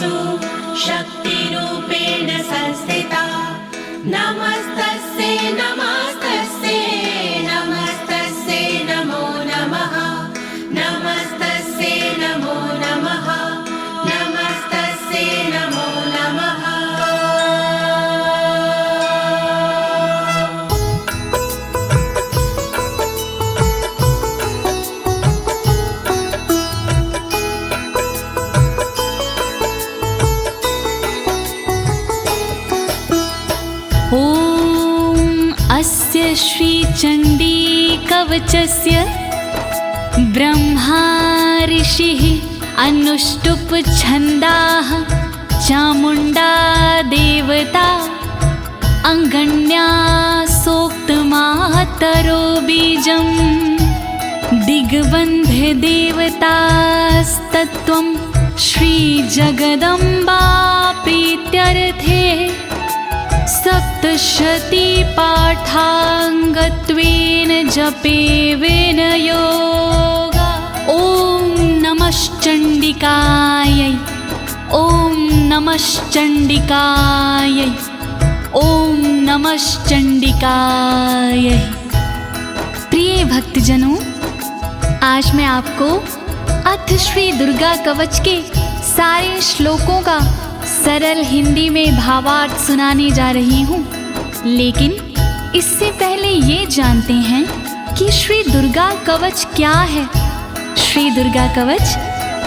सर्वेषु शक्तिरूपेण संस्थिता। नमस्तस्यै नमस्तस्यै नमस्तस्यै नमो नमः। नमस्तस्यै नमो नमः। नमस्तस्यै नमो नमः। अस्य श्रीचण्डी कवचस्य ब्रह्मा ऋषिः अनुष्टुप् छन्दाः चामुण्डा देवता अङ्गण्या सोक्तमातरो बीजं दिग्बन्धे देवतास्तत्त्वं श्रीजगदम्बा प्रीत्यर्थे सप्तशती पाठाङ्गत्वेन जपे विनयोगा। ॐ नमश्चण्डिकायै ॐ नमश्चण्डिकायै ॐ नमश्चण्डिकायै। प्रिय भक्तजनों, आज मैं आपको अथ श्री दुर्गा कवच के सारे श्लोकों का सरल हिंदी में भावार्थ सुनाने जा रही हूँ। लेकिन इससे पहले ये जानते हैं कि श्री दुर्गा कवच क्या है। श्री दुर्गा कवच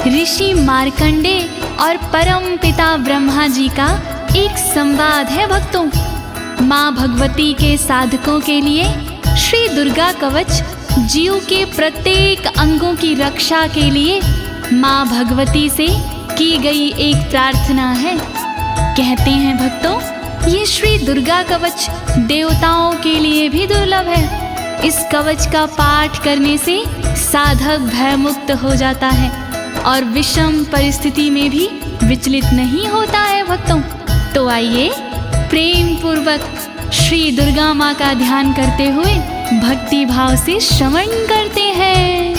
ऋषि मार्कंडे और परम पिता ब्रह्मा जी का एक संवाद है भक्तों। माँ भगवती के साधकों के लिए श्री दुर्गा कवच जीव के प्रत्येक अंगों की रक्षा के लिए माँ भगवती से की गई एक प्रार्थना है। कहते हैं भक्तों, ये श्री दुर्गा कवच देवताओं के लिए भी दुर्लभ है। इस कवच का पाठ करने से साधक भयमुक्त हो जाता है और विषम परिस्थिति में भी विचलित नहीं होता है भक्तों। तो आइए प्रेम पूर्वक श्री दुर्गा माँ का ध्यान करते हुए भक्ति भाव से श्रवण करते हैं।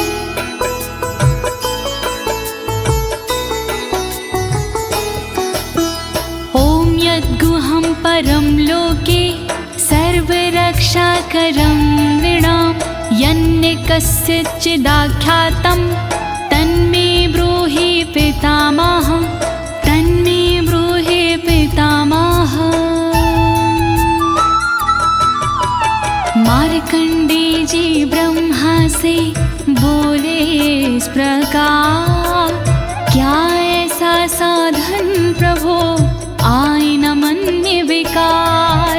गुहं परं लोके सर्वरक्षाकरं नृणां यन्ने कस्यचिदाख्यातं तन्मे ब्रूहि पितामह। तन्मे ब्रूहि पितामह। मार्कंडे जी ब्रह्मा से बोले इस प्रकार, क्या ऐसा साधन प्रभो आए न मन्य विकार।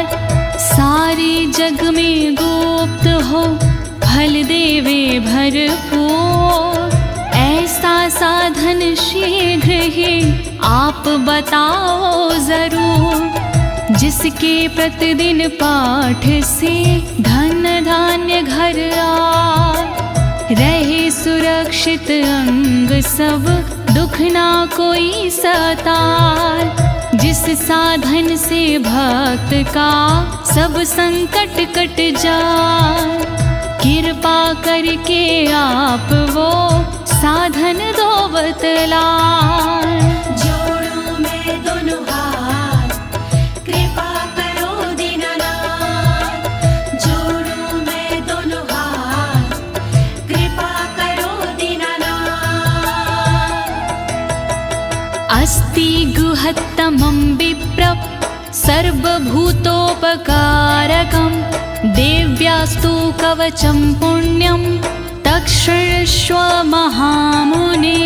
सारे जग में गुप्त हो फल देवे भरपूर। ऐसा साधन शीघ्र ही आप बताओ जरूर। जिसके प्रतिदिन पाठ से धन धान्य घर आए, रहे सुरक्षित अंग सब दुख ना कोई सताए। जिस साधन से भक्त का सब संकट कट जाए, कृपा करके आप वो साधन दो बतलाए। जोड़ूं मैं दोनों हाथ, कृपा करो दीनानाथ। जोड़ूं मैं दोनों हाथ, कृपा करो दीनानाथ। अस्ति गुहत्तमं विप्र सर्वभूतोपकारकं देव्यास्तु कवचं पुण्यं तक्षृष्व महामुने।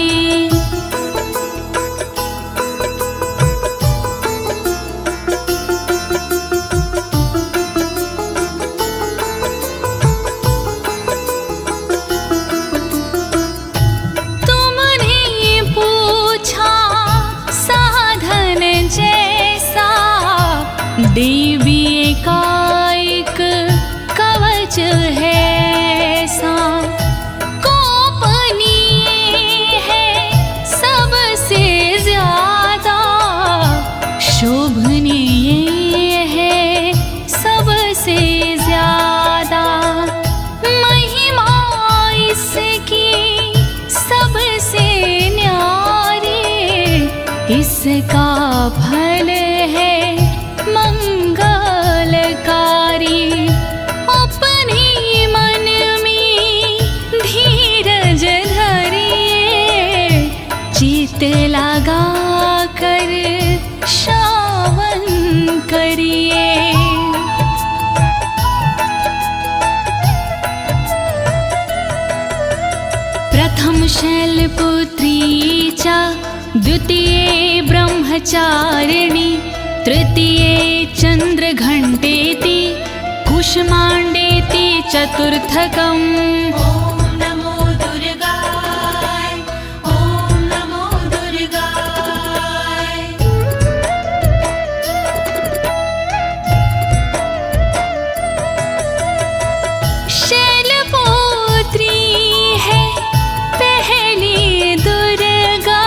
देवी एकाएक कवच है सा, गोपनीय इसका फल है मंगलकारी। अपने मन में धीरज धरिए, चित लगा कर श्रवण करिए। प्रथम शैलपुत्री च द्वितीये ब्रह्मचारिणी, तृतीये चन्द्रघण्टेति, कुष्माण्डेति चतुर्थकम्। ॐ नमो दुर्गाय, ॐ नमो दुर्गाय। शैलपुत्री है पहली दुर्गा,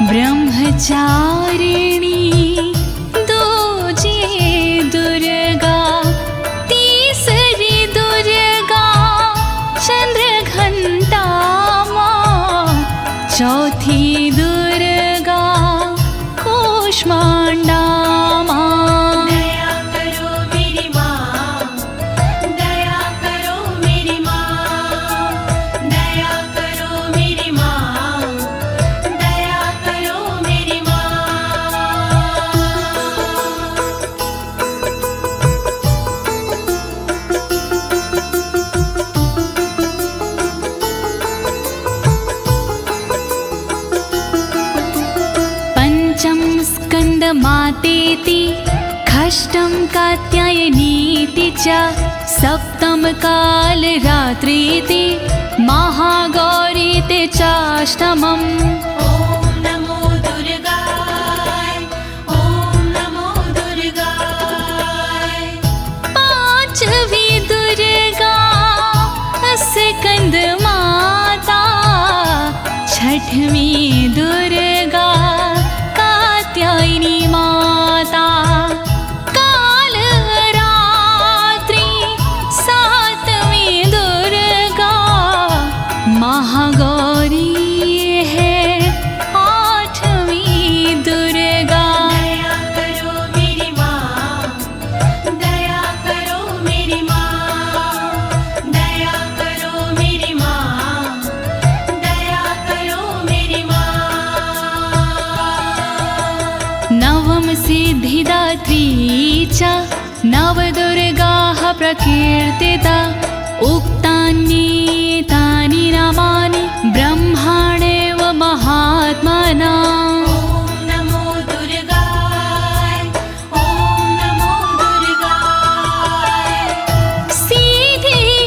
ब्रह्मचारिणी दूजी दुर्गा, तीसरी दुर्गा चंद्रघंटा माँ, चौथी दुर्गा कूष्मांडा माँ। दया करो मेरी माँ, दया करो मेरी माँ, दया करो मेरी माँ, दया करो मेरी माँ। पंचम स्कंद मातेति, षष्ठम कात्यायनीति च, सप्तम काल रात्रीति, महागौरीति चाष्टमम्। ॐ नमो दुर्गाय, ॐ नमो दुर्गाय। पांचवी दुर्गा स्कंद माता, छठवीं दुर्गा कात्यायनी माता, काल रात्रि सातवीं दुर्गा महागौरी है, आठवीं दुर्गा। दया करो मेरी माँ, दया करो मेरी माँ, दया करो मेरी माँ, दया करो मेरी माँ। नवम सिद्धिदात्री च, नवदुर्गाः प्रकीर्तिता, उक्तान्येतानि नामानि ब्रह्माणेव महात्मना। ॐ नमो दुर्गाय, ॐ नमो दुर्गाय।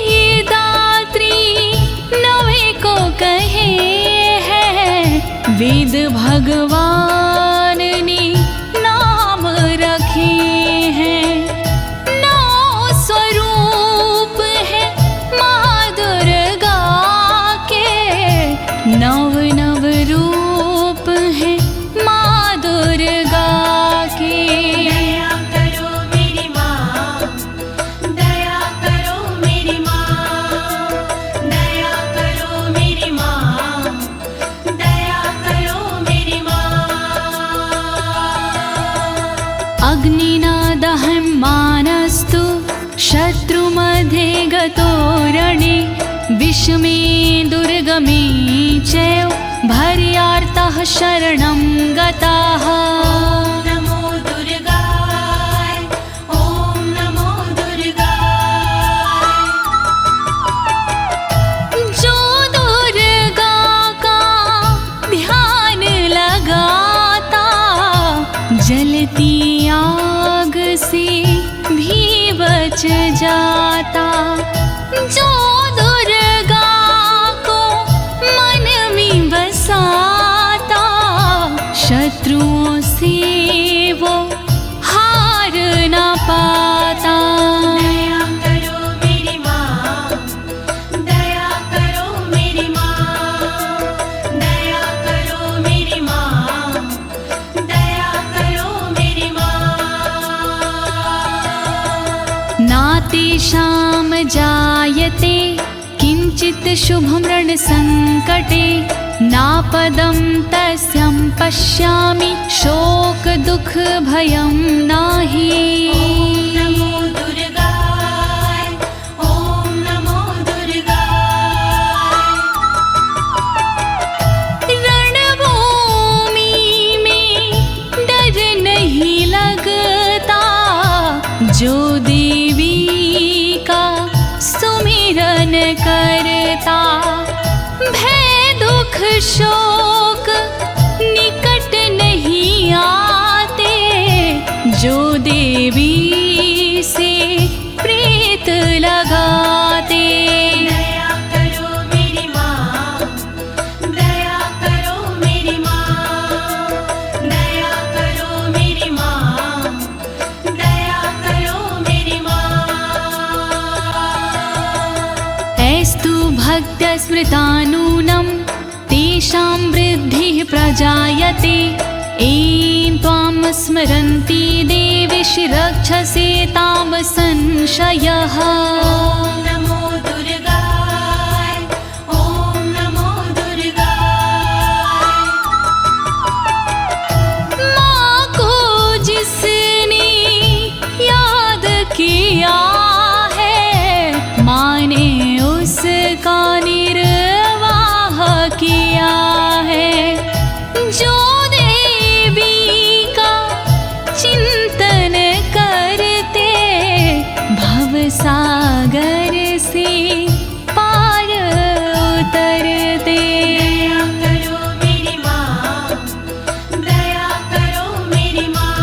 सिद्धिदात्री नवे को कहे हैं, वेद भगवान ने नाम रखे हैं। नौ स्वरूप है माँ दुर्गा के, नव नव रूप है माँ दुर्गा के। दया करो मेरी माँ, दया करो मेरी माँ, दया करो मेरी माँ, दया करो मेरी माँ। अग्निना दह्यमानस्तु शत्रुमध्ये गतो रणे, विषमे दुर्गमे चैव भर्यार्तः शरणं गताः। ॐ नमो दुर्गाय, ॐ नमो दुर्गाय। जो दुर्गा का ध्यान लगाता, जलती आग से भी बच जाता। जो दुर्गा को मन में बसाता, शत्रुओं से वो हार न पाता। दया करो मेरी माँ, दया करो मेरी माँ, दया करो मेरी माँ, दया करो मेरी माँ। नातेषां जायते किञ्चित् शुभं रणसङ्कटे, नापदं तस्यं पश्यामि शोक दुख भयं नाही। नमो दुर्गाय, ओम नमो दुर्गाय। रणभूमि में डर नहीं लगता, जो देवी का सुमिरन करता। भय दुख शोक निकट नहीं आते, जो देवी से प्रीत लगाते। दया करो मेरी माँ, दया करो मेरी माँ, दया करो मेरी माँ, दया करो मेरी माँ। ऐस्तु भक्तस्मृतानूनं तेषां वृद्धिः प्रजायते। ऐं त्वां स्मरन्ति देवीशि रक्षसे तां संशयः। ओम नमो दुर्गाय, ओम नमो दुर्गाय। माँ को जिसने याद किया है, माँ ने उसका निर्वाह किया है। जो देवी का चिंतन करते, भवसागर से पार उतरते। दया करो मेरी माँ, दया करो मेरी माँ,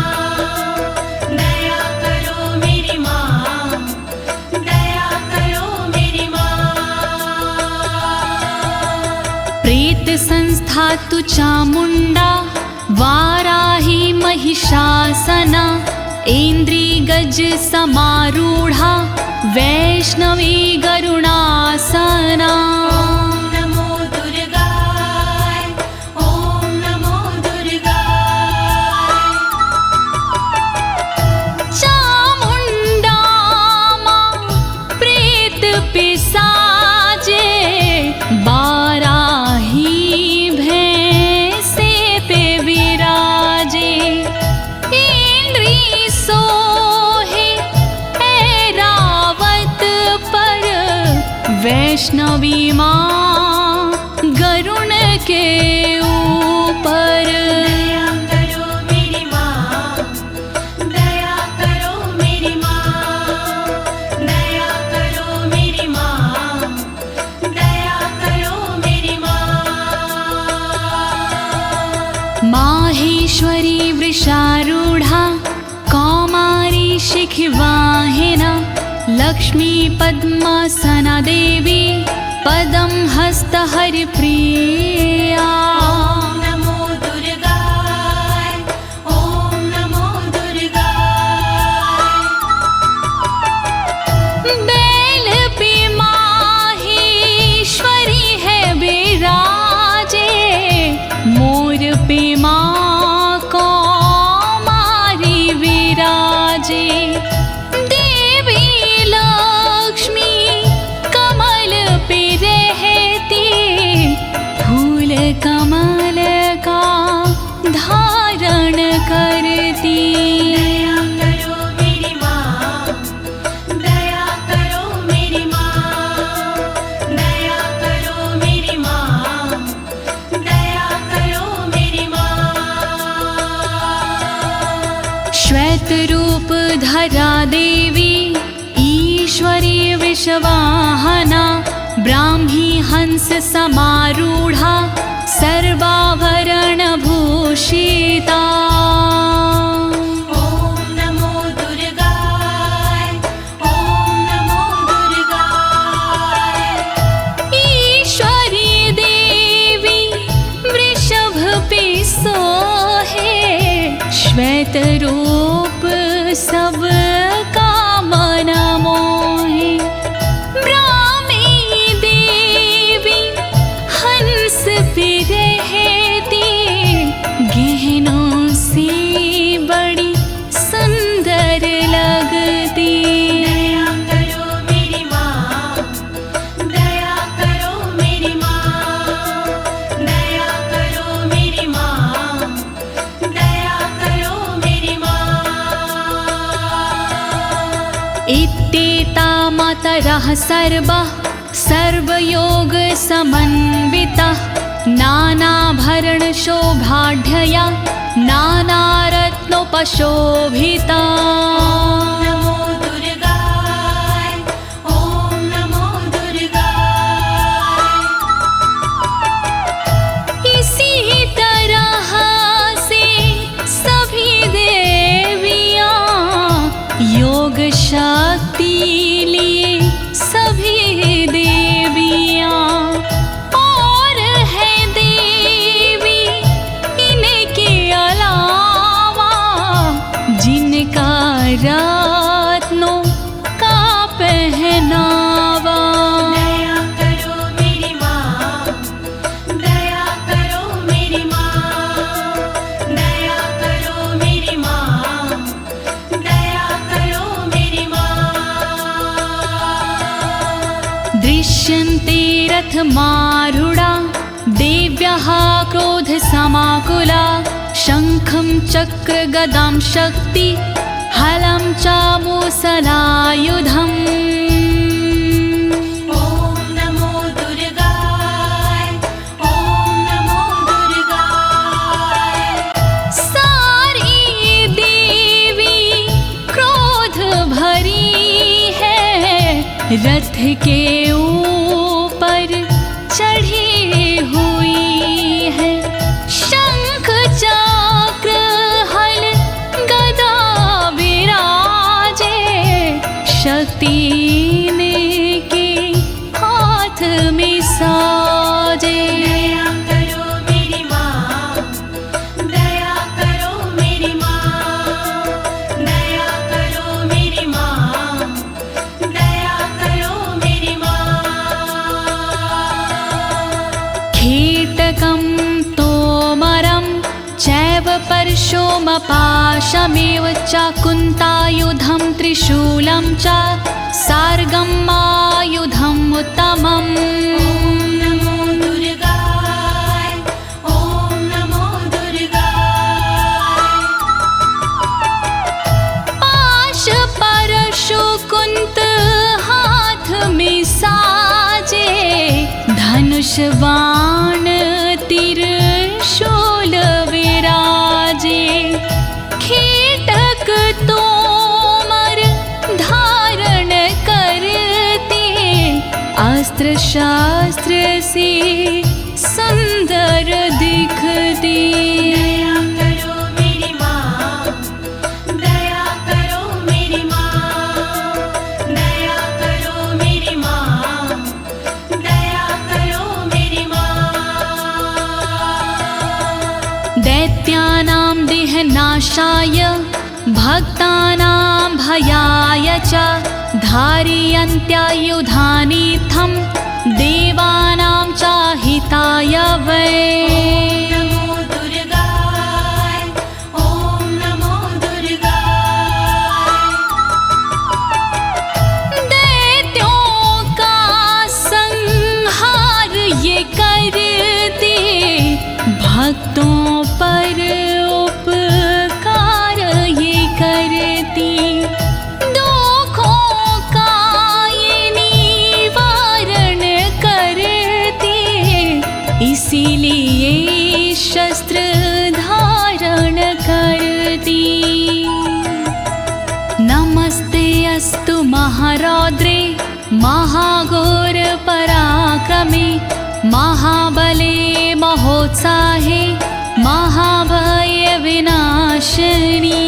दया करो मेरी माँ, दया करो मेरी माँ। प्रेत संस्था तु चामुंडा, वाराही महिषासना। ऐन्द्री गज समारूढ़ा, वैष्णवी गरुणासना। ओम नमो दुर्गाय, ओम नमो दुर्गाय। चामुंडा माँ प्रेत पिसाजे, बाराही भैंसे पे विराजे। इंद्री सोहे ऐरावत पर, वैष्णवी माँ गरुण के ऊपर। दया करो मेरी माँ, दया करो मेरी माँ, दया करो मेरी माँ, दया करो मेरी माँ। माहेश्वरी वृषारूढ़ा, कौमारी शिखिवाहिना। लक्ष्मी पद्मासना देवी, पदं हस्त हरिप्रिया। ओम नमो दुर्गाय, ओम नमो दुर्गाय। बैल पे माहेश्वरी है विराजे, मोर पे माँ कौमारी विराजे। देवी लक्ष्मी कमल पे रहती, फूल कमल का धारण करती। दया करो मेरी माँ, दया करो मेरी माँ, दया करो मेरी माँ, दया करो मेरी माँ। श्वेत रूप धरा देवी, ईश्वरी विश्ववाहना। ब्राह्मी हंस समारूढ़ा, सर्वाभरण भूषिता। ओम नमो दुर्गाय, ओम नमो दुर्गाय। ईश्वरी देवी वृषभ पे सोहे, श्वेत रूप सब का मन मोहे। ब्राह्मी देवी हंस पे रहती, गहनों से बड़ी सुंदर लगती। दया करो मेरी माँ, दया करो मेरी माँ, दया मातरः सर्वः सर्वयोग समन्वितः नानाभरणशोभाढ्यया नानारत्नोपशोभिता। नमो दुर्गाय ॐ नमो दुर्गाय। इसी तरह से सभी देवियां योग शक्ति लिए सभी देवियां और है देवी इनके अलावा जिनका रत्नों का पहनावा। दया करो मेरी माँ, दया करो मेरी माँ, दया करो मेरी माँ, दया करो मेरी माँ। दृश्यन्ते रथमारूढा देव्यः क्रोधसमाकुला शङ्खं चक्रगदां शक्ति हलं च मुसलायुधम्। ॐ नमो दुर्गाय ॐ नमो दुर्गाय। सारी देवी क्रोध भरी है रथ के ऊपर चढ़ी हुई है। शंख चक्र हल गदा विराजे शक्ति इनके हाथ में साजे। दया करो मेरी माँ, दया करो मेरी माँ, दया करो मेरी माँ, दया करो मेरी माँ। कीटकं तोमरं चैव परशुमपाशमेव च कुन्तायुधं त्रिशूलं च सार्गमायुधम् उत्तमम्। नमो दुर्गाय ॐ नमो दुर्गाय। पाश परशु कुंत हाथ में साजे धनुष बाण त्रिशूल विराजे। कीटक तोमर धारण करते अस्त्र शास्त्र से सुंदर दिखते। दया करो मेरी माँ, दया करो मेरी माँ, दया करो मेरी माँ, दया करो मेरी माँ। दैत्यानां देहनाशाय भक्तानां भयाय च धारयन्त्यायुधानीथं देवानां च हिताय वै। नमो दुर्गाय ॐ नमो दुर्गाय। दैत्यों का संहार ये करते भक्तों पर उपकार ये करती। दुखों का ये निवारण करती इसीलिए शस्त्र धारण करती। नमस्ते अस्तु महारौद्रे महाघोर पराक्रमे महाबले महोत्साहे महाभय विनाशिनी।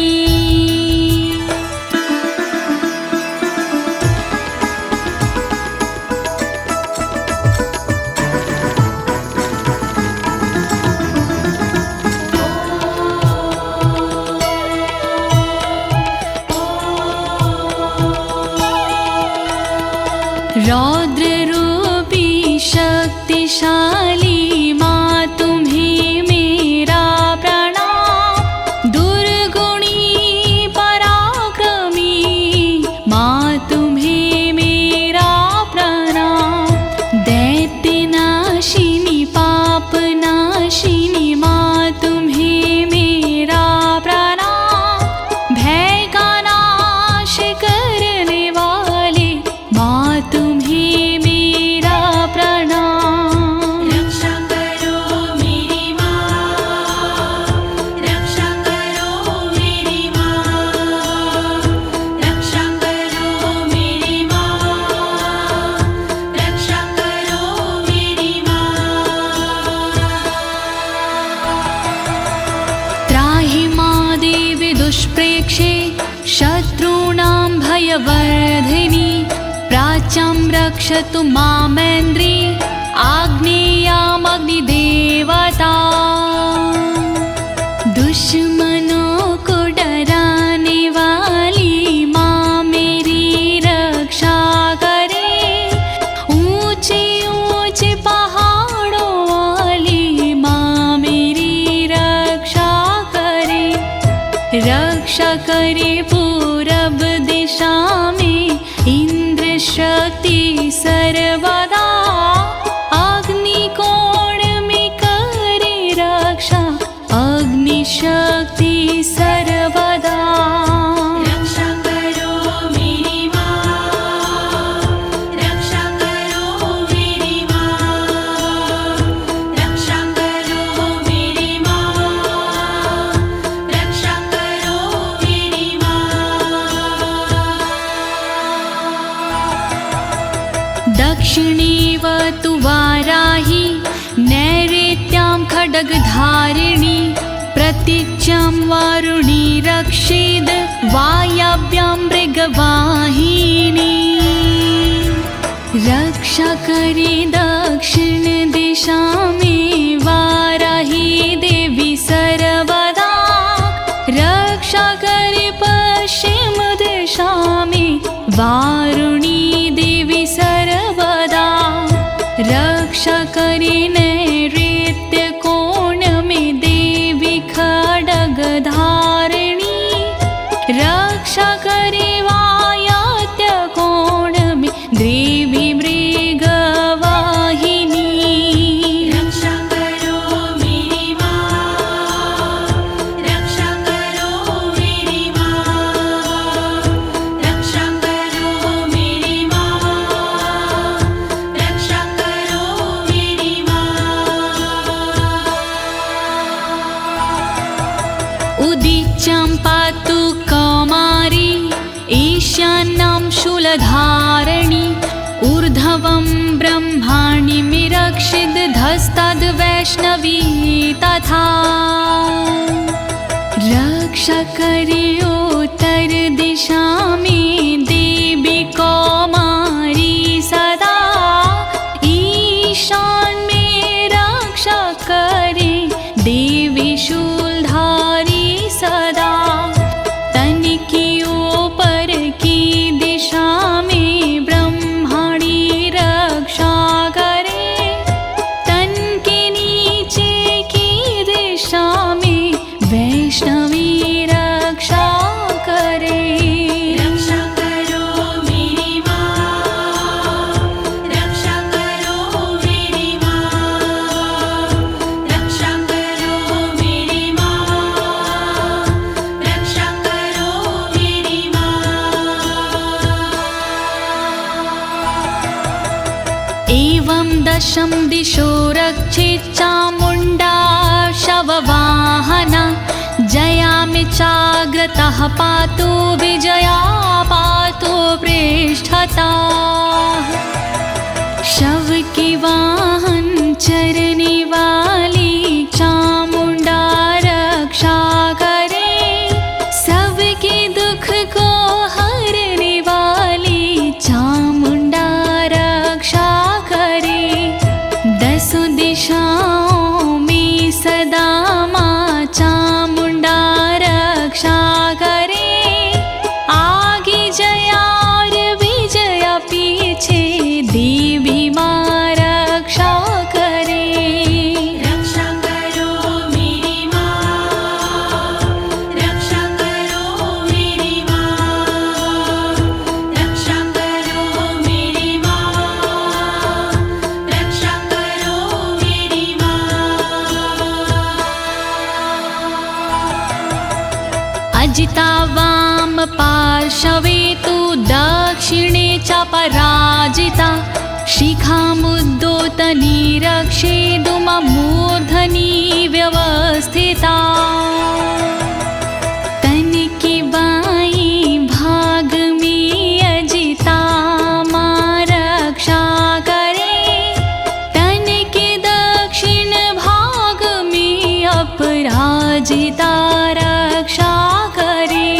रौद्र रूपी शक्तिशाली माँ तुम्हें मेरा प्रणाम। दुर्गुणी पराक्रमी माँ तुम्हें मेरा प्रणाम। दैत्यनाशिनी पापनाशिनी माँ तुम्हें मेरा प्रणाम। भय का नाश करने वाले माँ रक्षे शत्रूणां भयवर्धिनी प्राच्यां रक्षतु मामेन्द्री आग्नेयामग्निदेवता दुश्मनों को डराने वाली माँ मेरी रक्षा करे ऊंचे ऊंचे पहाड़ों वाली माँ मेरी रक्षा करे पूरब दिशा में इंद्र शक्ति सर्वदा अग्निकोण में करे रक्षा अग्नि शक्ति सर्वदा रक्षा करो मेरी माँ, रक्षा करो मेरी माँ, रक्षा करो मेरी माँ, रक्षा करो मेरी माँ। दक्षिणीवतु वाराही नैऋत्यां खड्गधारिणी प्रतीच्यां वारुणी रक्षेद् वायव्यां मृगवाहिनी रक्षा करे दक्षिण दिशा में वाराही देवी सर्वदा रक्षा करे पश्चिम दिशा में वारुणी देवी सर्वदा रक्षा करे नैऋत्य कोण में देवी खड्गधारिणी रक्षा करे वायव्य कोण में देवी मृगवाहिनी रक्षा करो मेरी माँ, रक्षा करो मेरी माँ, रक्षा करो मेरी माँ, रक्षा करो मेरी माँ। उदीच्यां पातु कौमारी ईशान्यां शूलधारिणी ऊर्ध्वं ब्रह्माणि रक्षिद् धस्ताद् वैष्णवी तथा रक्षा करे उत्तर दिशा में देवी कौमारी सदा ईशान में रक्षा करे देवी शूलधारी सदा तन की ऊपर की दिशा में ब्रह्माणी रक्षा करे तन के नीचे की दिशा में वैष्णवी रक्षा करे रक्षा करो मेरी माँ, रक्षा करो मेरी माँ, रक्षा करो मेरी माँ, रक्षा करो मेरी माँ। एवं दशम दिशो रक्षेत् चामुण्डा शववाहना जयामि चाग्रतः पातु विजया पातु पृष्ठता शव के वाहन चरने वाली चामुण्डा रक्षा करे सबके दुख को हरने वाली चामुण्डा रक्षा करे दसों दिशाओं में सदा माँ चामुण्डा रक्षा करे आगे जया और विजया पीछे देवी माँ रक्षा करे रक्षा करो मेरी माँ, रक्षा करो मेरी माँ, रक्षा करो मेरी माँ, रक्षा करो मेरी माँ। अजिता वाम पार्श्वे तु दक्षिणे च पराजिता शिखामुद्दोतनी रक्षेदुममूर्धनि व्यवस्थिता तन के बाईं भाग में अजिता माँ रक्षा करे तन के दक्षिण भाग में अपराजिता रक्षा करे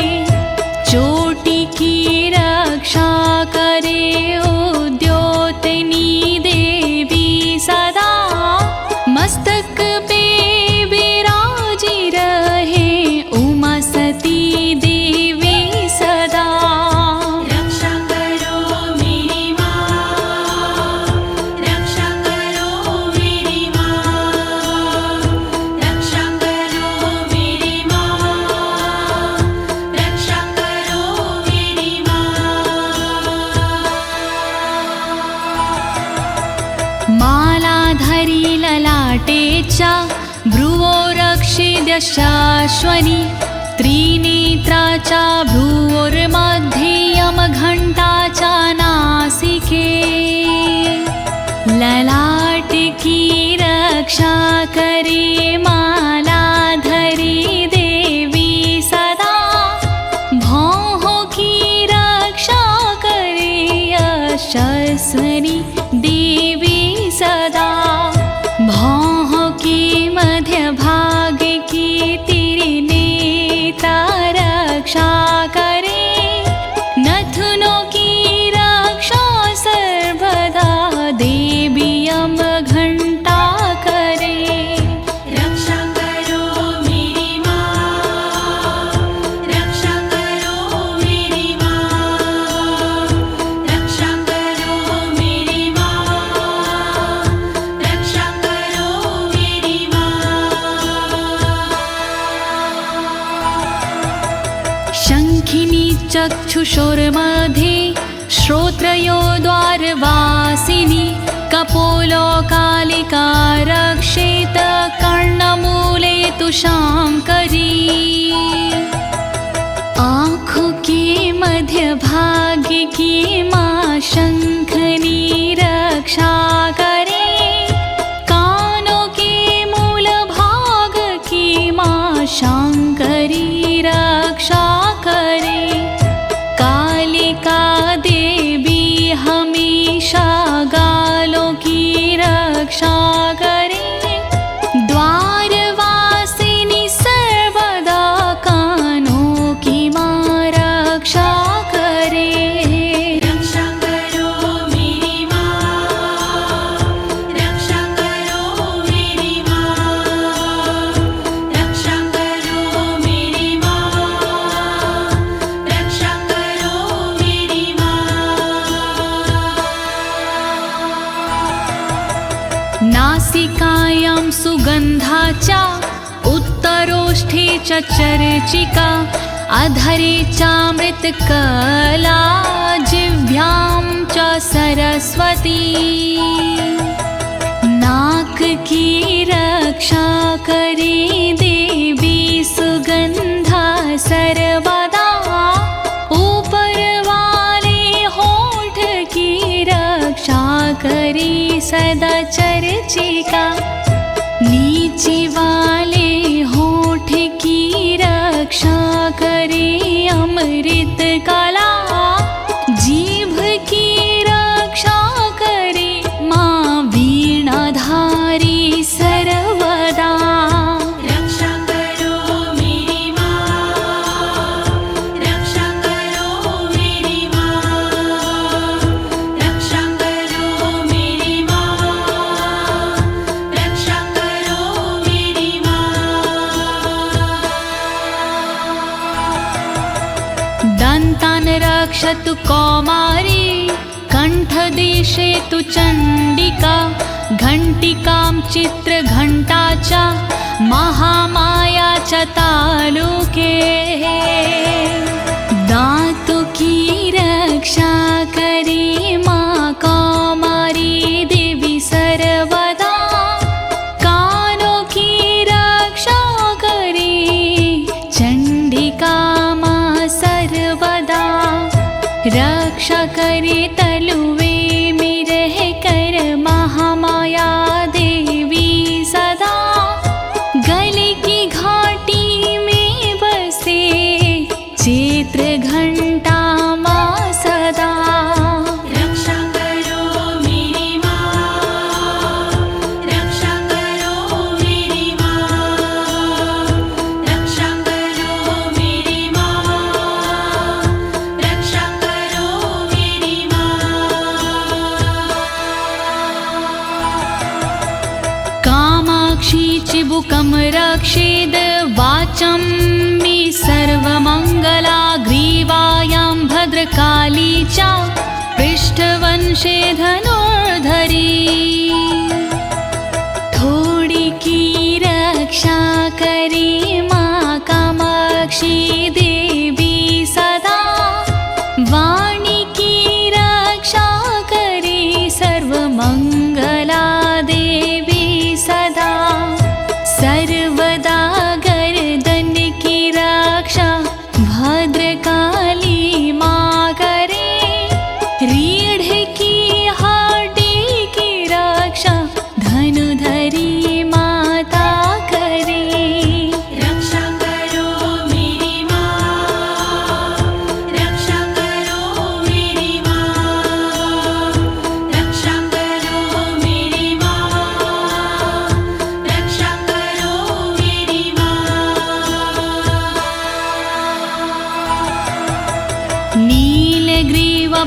ललाटे च भ्रुवो रक्षिद्यशाश्वनी त्रिनेत्रा च भ्रुवोर्मध्ये यमघण्टा च नासिके ललाट की रक्षा करे मालाधरी देवी सदा भौह की रक्षा करे यशस्विनी देवी सदा भौह की मध्य भाग की त्रिनेत्रा रक्षा करे नथुनों की रक्षा सर्वदा देवी यमघण्टा करे रक्षा करो मेरी माँ रक्षा करो मेरी माँ रक्षा करो मेरी माँ रक्षा करो मेरी माँ शङ्खिनी चक्षुषोर्मध्ये श्रोत्रयो द्वारवासिनी कपोलो कालिका रक्षेत कर्णमूले तु शाङ्करी आँखों के मध्य भाग की माँ शंखनी रक्षा करे कानों के मूल भाग की माँ शंकरी रक्षा करे कालिका देवी हमेशा गालों की रक्षा करे द्वारवासिनी सर्वदा कानों की माँ रक्षा करे रक्षा करो मेरी माँ रक्षा करो मेरी माँ रक्षा करो मेरी माँ रक्षा करो मेरी माँ नासिकायां सुगन्धा च उत्तरोष्ठे च चर्चिका अधरे चामृतकला जिह्वां च सरस्वती नाक की रक्षा करे देवी सुगंधा सर्वदा ऊपर वाले होठ की रक्षा करे सदा चर्चिका नीचे वाले होठ की रक्षा करे अमृत कला जीभ की रक्षा करे माँ वीणाधारी सर्वदा रक्षा करो मेरी माँ रक्षा करो मेरी माँ रक्षा करो मेरी माँ रक्षा करो मेरी माँ दन्तान् रक्षतु कौमारी कण्ठदेशे तु चण्डिका घण्टिकां चित्रघण्टा च महामाया च तालुके दातु की रक्षा करे माँ कौमारी देवी सर्वदा कानों की रक्षा करे चण्डिका माँ सर्वदा रक्षा करे तलुवे में रह कर महामाया देवी सदा गले की घाटी में बसे चित्र घंटा माँ सदा रक्षा करो मेरी माँ रक्षा करो मेरी माँ रक्षा करो मेरी माँ रक्षा करो मेरी माँ कामाक्षी चिबुकं रक्षेद वाचं मे सर्वमङ्गला ग्रीवायां भद्रकाली च पृष्ठवंशे धनुर्धरी थोड़ी की रक्षा करे माँ कामाक्षी देवी सदा वाणी की रक्षा करे सर्वमंगला देवी सदा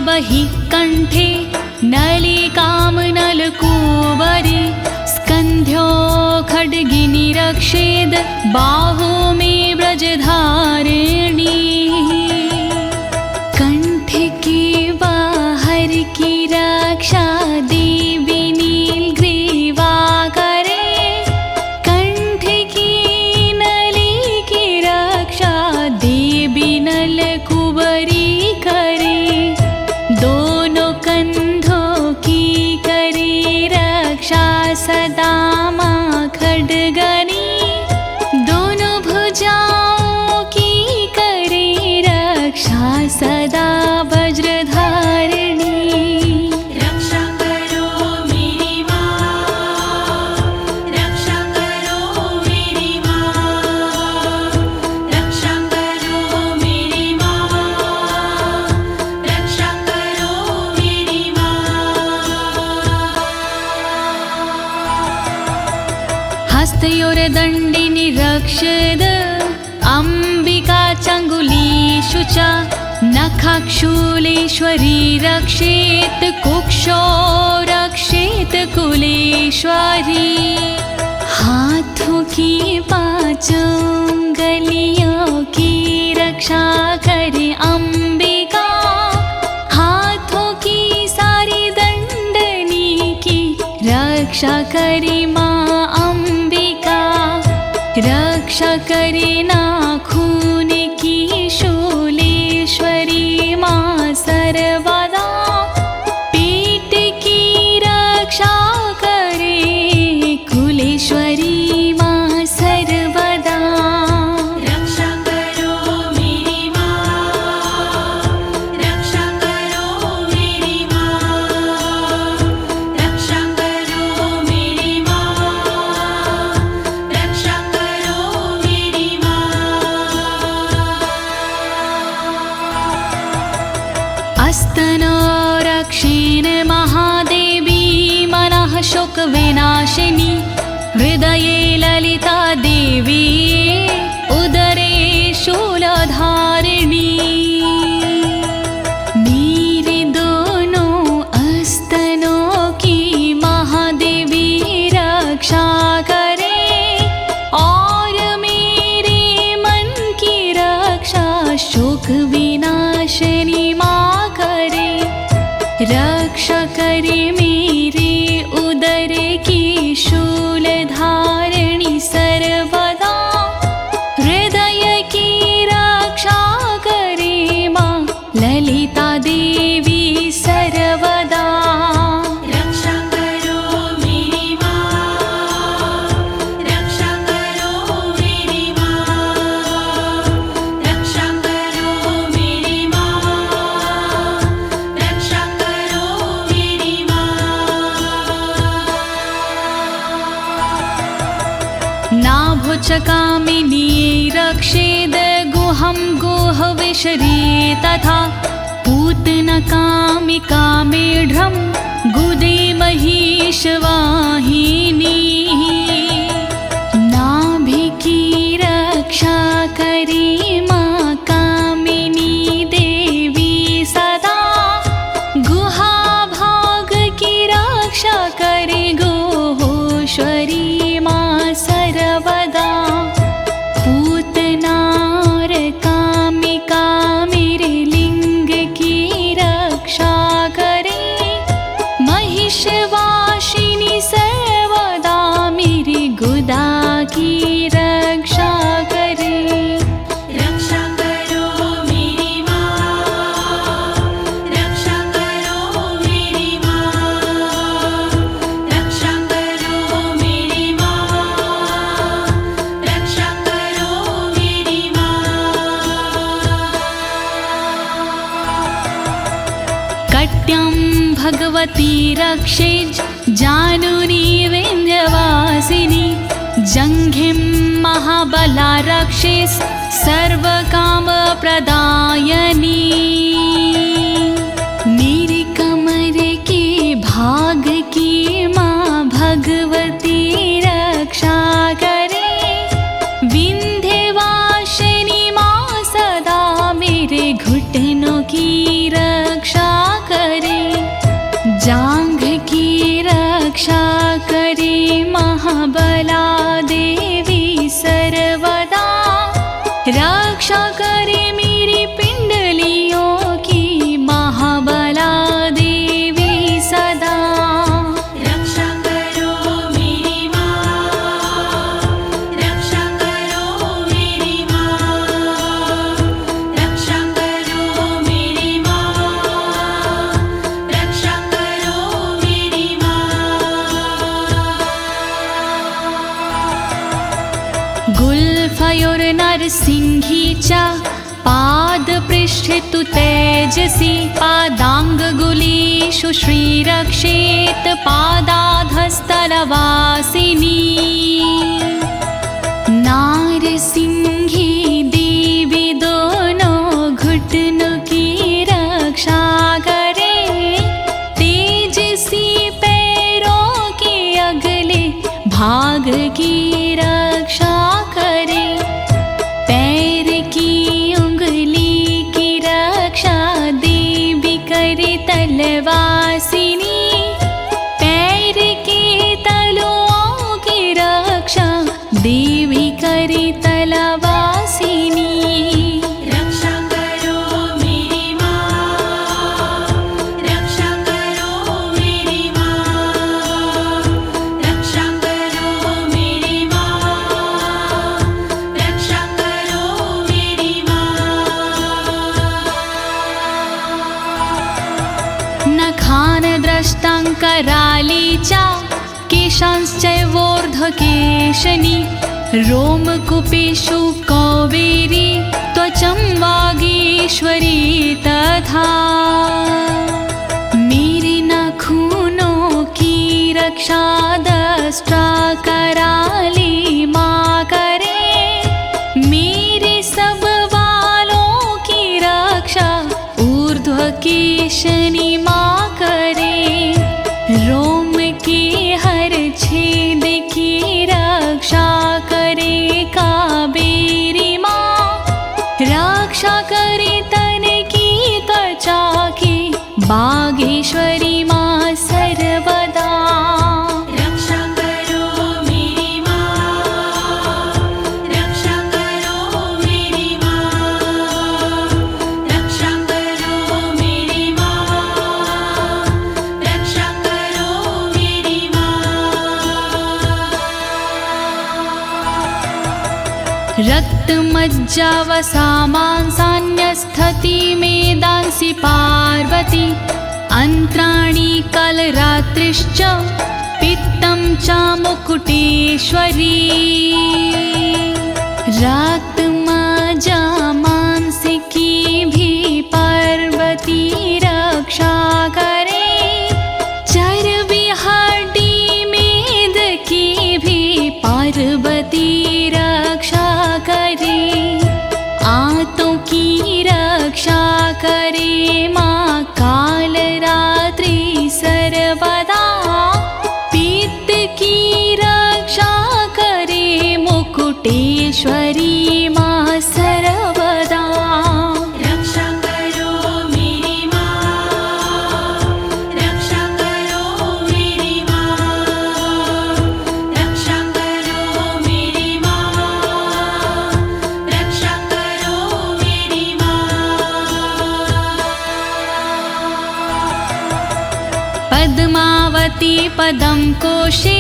बहि कंठे नलिकां नलकूबरी स्कन्ध्यो खड्गिनी रक्षेद बाहु मे ब्रजधारिणी कंठ के बाहर की रक्षा देवी नीलग्रीवा करे कंठ की नली की रक्षा देवी नलकूबरी करे दोनों कंधों की करे रक्षा सदा माँ खड्गनी दोनों भुजाओं की करे रक्षा सदा वज्रधारिणी रक्षा करो मेरी माँ, रक्षा करो मेरी माँ, रक्षा करो मेरी माँ, रक्षा करो मेरी माँ। हस्तयोर्दण्डिनी रक्षद अम्बिका चङ्गुलीषु च नखाक्षूलेश्वरी रक्षेत कुक्षो रक्षेत कुलेश्वरी हाथों की पांचों उंगलियों की रक्षा करे अम्बिका हाथों की सारी दंडनी की रक्षा करे माँ अम्बिका रक्षा करे नाखून की शूलेश्वरी माँ सर्वदा पेट की रक्षा करे कुलेश्वरी माँ सर्वदा रक्षा करो मेरी माँ, रक्षा करो मेरी माँ, रक्षा करो मेरी माँ, रक्षा करो मेरी माँ। अस्तनो रक्षेण महादेवी मनः शोकविनाशिनी हृदये ललिता देवी उदरे शूलधारिणी मेरे दोनों अस्तनों की महादेवी रक्षा करे और मेरे मन की रक्षा शोक विनाशिनी माँ करे रक्षा करे मेरे उदर की शूलधारिणी सर्वदा हृदय की रक्षा करे माँ ललिता देवी सर्वदा रक्षा करो मेरी माँ, रक्षा करो मेरी माँ, रक्षा करो मेरी माँ, रक्षा करो मेरी माँ। नाभुचकामिनी रक्षेद गुहं गुहविशरी तथा पूतनकामिका मेढ्रं गुदे महिषवाहिनी नाभि की रक्षा करे माँ कामिनी देवी सदा गुहा भाग की रक्षा करे गोहोश्वरी माँ सर्वदा पूतनार कामिका मेरे लिंग की रक्षा करे महिषवासिनी सर्वदा मेरी गुदा की रक्षा करे रक्षा करो मेरी माँ, रक्षा करो मेरी माँ, रक्षा करो मेरी माँ, रक्षा करो मेरी माँ। कट्यं भगवती रक्षेज जानुनी विन्ध्यवासिनी जङ्घिं महाबला रक्षेस् सर्वकामप्रदायिनी मेरे कमर के भाग की माँ भगवती रक्षा करे विन्ध्यवासिनी माँ सदा मेरे घुटनों की रक्षा महाबला देवी सर्वदा, रक्षा करे मेरी पिंडलियों की महाबला देवी सदा। रक्षा करो मेरी माँ, रक्षा करो मेरी माँ, रक्षा करो मेरी माँ, रक्षा करो मेरी माँ। गुल्फयोर्नरसिंहीचा पादपृष्ठे तु तेजसि, पादाङ्गुलीषु श्रीरक्षेत् पादाधस्तलवासिनी। नारसिंही देवी दोनों घुटनों की रक्षा करे, तेजसी पैरों के अगले भाग की रक्षा करे। पैर की उंगली की रक्षा देवी करे तलवासिनी, पैर के तलुओं की रक्षा देवी करे तलवासिनी। रक्षा करो मेरी माँ, रक्षा करो मेरी माँ, रक्षा करो मेरी माँ, रक्षा करो मेरी माँ। नखानद्रष्टाङ्करालीचा केशांश्चैवोर्ध्वकेशनी, रोमकूपेषु कौवेरी त्वचं वागीश्वरी तथा। मेरे नाखूनों की रक्षा दष्टा कराली माँ करे, मेरे सब बालों की रक्षा ऊर्ध्वकेशनी माँ करे। रोम के हर छेद की रक्षा करे कावेरी माँ, रक्षा करे तन की त्वचा की बागेश्वरी माँ सर्वदा। रक्षा करो मेरी माँ, रक्षा करो मेरी माँ, रक्षा करो मेरी माँ, रक्षा करो मेरी माँ। रक्तमज्जावसामांसान्यस्थति मेदांसि पार्वती, अन्त्राणि कलरात्रिश्च पित्तं च मुकुटेश्वरी। रक्तमज्जामांसिकी भी पार्वती रक्षा करे, चर्बी हड्डी मेद की भी पार्वती रक्षा करे। आंतों की रक्षा करे माँ कालरात्रि सर्वदा, पित्त की रक्षा करे मुकुटेश्वरी माँ सर्वदा। रक्षा करो मेरी माँ, रक्षा करो मेरी माँ, रक्षा करो मेरी माँ, रक्षा करो मेरी माँ। पद्मावती पदं कोशे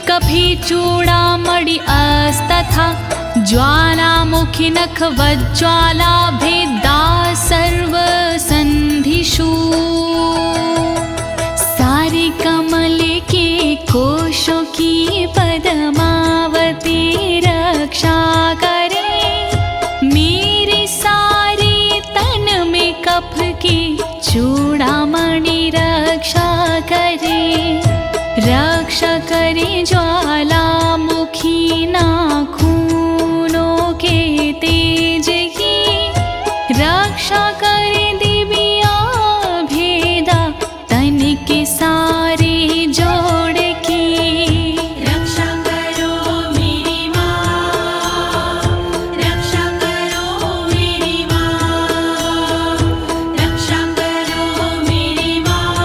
कफीचूडामणि अस्तथा, ज्वालामुखी नखवज्ज्वाला भेदा सर्वसन्धिषु। सारे कमल के कोशों की पद्मावती रक्षा करे, मेरे सारे तन में कफ की चूड़ामणि रक्षा करे। रक्षा करे ज्वालामुखी नाखूनों के तेज की, रक्षा करे दिव्या भेदा तन के सारे जोड़ की। रक्षा करो मेरी माँ, रक्षा करो मेरी माँ, रक्षा करो मेरी माँ,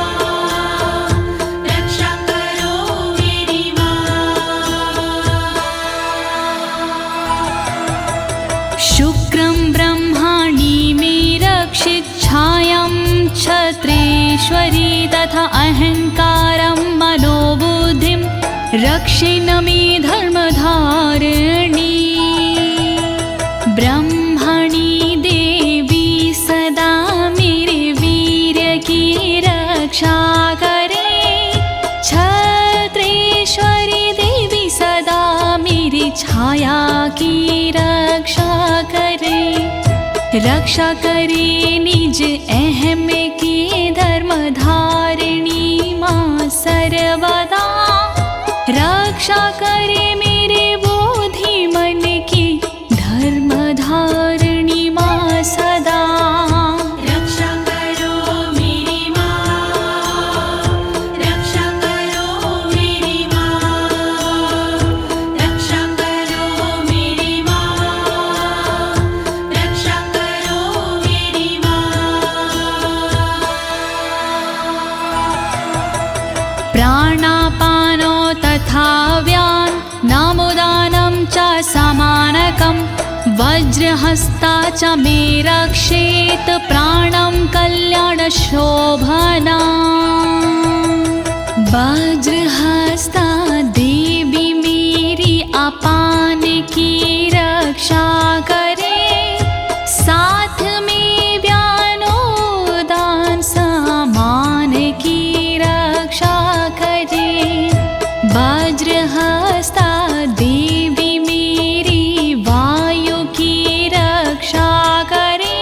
रक्षा करो मेरी माँ। क्षत्रेश्वरी तथा अहंकारं मनोबुद्धिं रक्षिणमि धर्मधारिणी ब्रह्मणि देवी सदा मेरे वीर्य की रक्षा करे। क्षत्रेश्वरी देवी सदा मेरी छाया की रक्षा करे। रक्षा करे निज अहम की धर्मधारिणी माँ सर्वदा। रक्षा करे मेरे बोधि मन की धर्मधारिणी माँ सदा। रक्षा करो मेरी माँ, रक्षा करो मेरी माँ, रक्षा करो मेरी माँ, रक्षा करो मेरी माँ। प्राणापानो तथा व्यान नामोदानं च समानकं वज्रहस्ता च मे रक्षेत प्राणं कल्याणशोभना। वज्रहस्ता देवी मेरी अपान की रक्षा करे। साथ में व्यानोदान समान की रक्षा करे। वज्रहस्ता देवी मेरी वायु की रक्षा करे।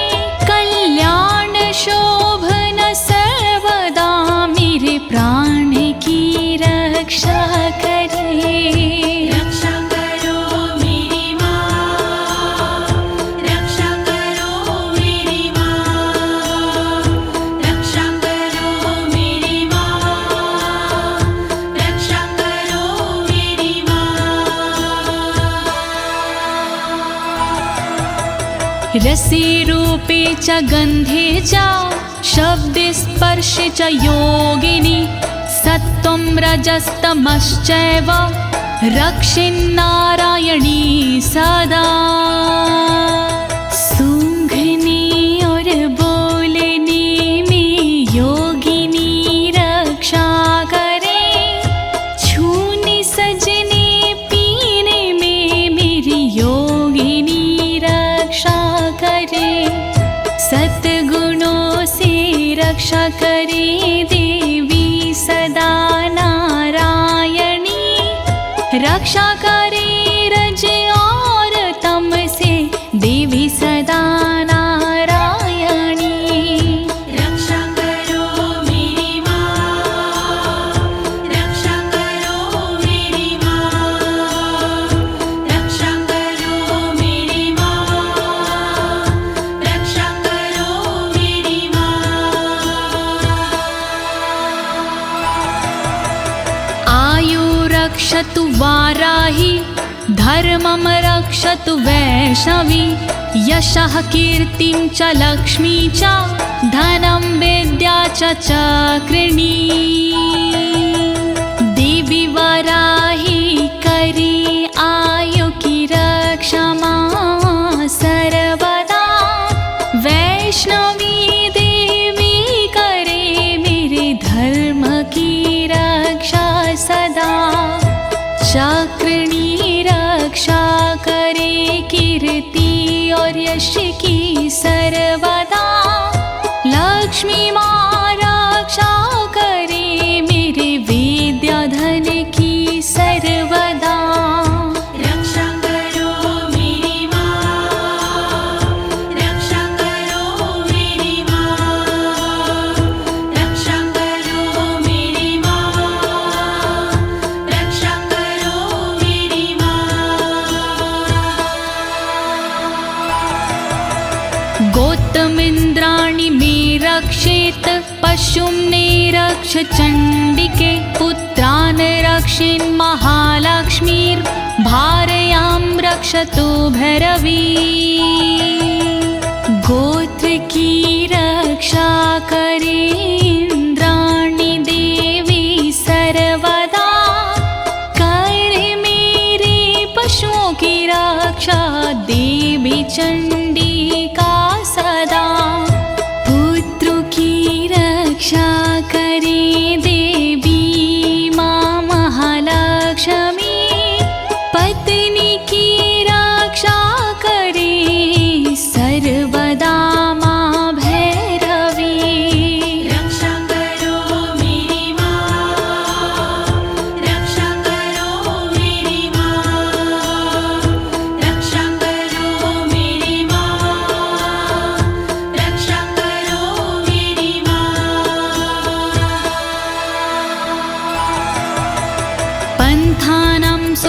कल्याण शोभन सर्वदा मेरे प्राण की रक्षा करे। रक्षा करो मेरी माँ, रक्षा करो मेरी माँ, रक्षा करो मेरी माँ, रक्षा करो मेरी माँ। रसे रूपे च गन्धे च शब्दे स्पर्शे च योगिनी सत्त्वं रजस्तमश्चैव रक्षिन्नारायणी सदा। सूंघने और बोलने में योगिनी रक्षा करे। छूने सजने पीने में मेरी योगिनी रक्षा करे। सद्गुणों से रक्षा करे देवी सदा नारायणी। रक्षा करे रज और तम से देवी सदा नारायणी। रक्षा करो मेरी माँ, रक्षा करो मेरी माँ, रक्षा करो मेरी माँ, रक्षा करो मेरी माँ। आयु रक्षतु वाराही धर्मं रक्षतु वैष्णवी। यशः कीर्तिं च लक्ष्मी च धनं विद्या च चक्रिणी। देवी वाराही करे आयु की रक्षा माँ सर्वदा। वैष्णवी देवी करे मेरे धर्म की रक्षा सदा। चक्रिणी रक्षा करे कीर्ति और यश की सर्वदा। लक्ष्मी माँ रक्षा करे मेरे विद्या धन की सर्वदा। रक्षा करो मेरी माँ, रक्षा करो मेरी माँ, रक्षा करो मेरी माँ, रक्षा करो मेरी माँ। गोत्तमिन्द्राणि मे रक्षेत पशुं निरक्ष चण्डिके। पुत्रान् रक्षेन् महालक्ष्मीर्भार्यां रक्षतु भैरवी। गोत्र की रक्षा करे इंद्राणी देवी सर्वदा। करे मेरे पशुओं की रक्षा देवी चंडिका सदा। पुत्रों की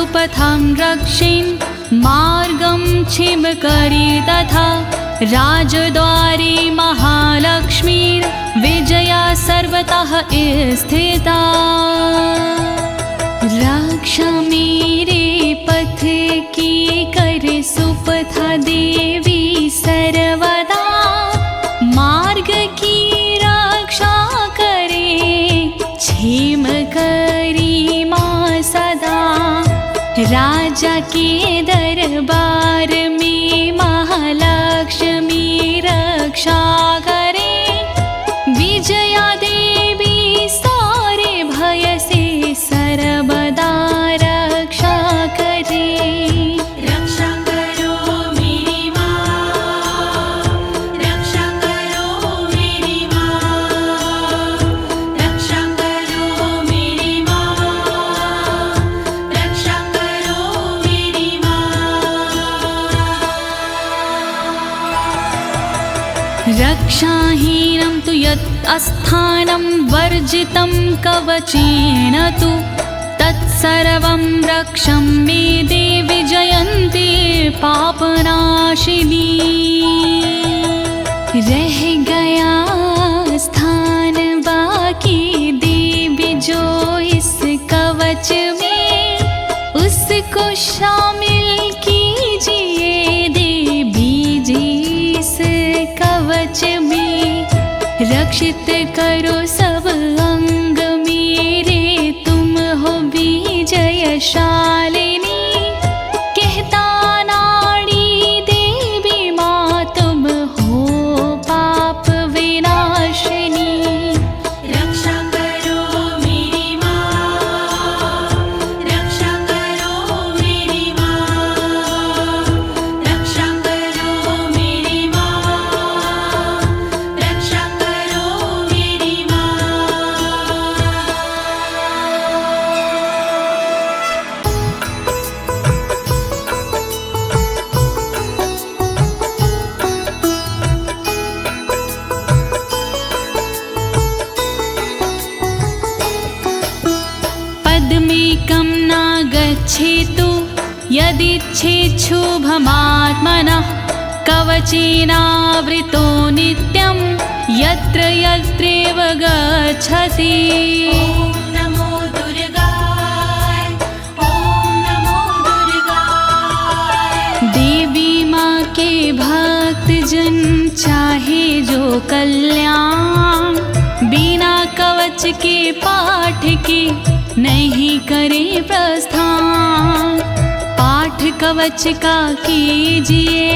सुपथं रक्षेन् मार्गं छिमकरी तथा राजद्वारे महालक्ष्मीर्विजया सर्वतः स्थिता। रक्षा मेरे पथ की कर सुपथा देवी सर्वदा, मार्ग की रक्षा करे क्षेम करी माँ सदा। राजा के दरबार में महालक्ष्मी रक्षा करे, विजया देवी सारे भय से सर्वदा रक्षा करे। रक्षा करो मेरी माँ, रक्षा करो मेरी माँ, रक्षा करो मेरी माँ, रक्षा करो मेरी माँ। रक्षाहीनं तु यत् अस्थानं वर्जितं कवचेन तु, तत्सर्वं रक्षं मे देवि जयन्ती पापनाशिनी। रह गया स्थान बाकी देवी जो इस कवच में, उसको शामिल कीजिए देवी जी इस कवच में। रक्षित करो सब अंग मेरे, तुम हो विजयशालिनी। कहता नाड़ी देवी माँ तुम हो पाप विनाशिनी। रक्षा करो मेरी माँ, रक्षा करो मेरी माँ, रक्षा करो मेरी माँ, रक्षा करो मेरी माँ। पद्मेकं न गच्छेतु यदिच्छेच्छुभमात्मनः, कवचेनावृतो नित्यं यत्र यत्रैव गच्छति। ॐ नमो दुर्गाय, ॐ नमो दुर्गाय। देवी माँ के भक्त जन चाहे जो कल्याण, बिना कवच के पाठ के नहीं करे प्रस्थान। पाठ कवच का कीजिए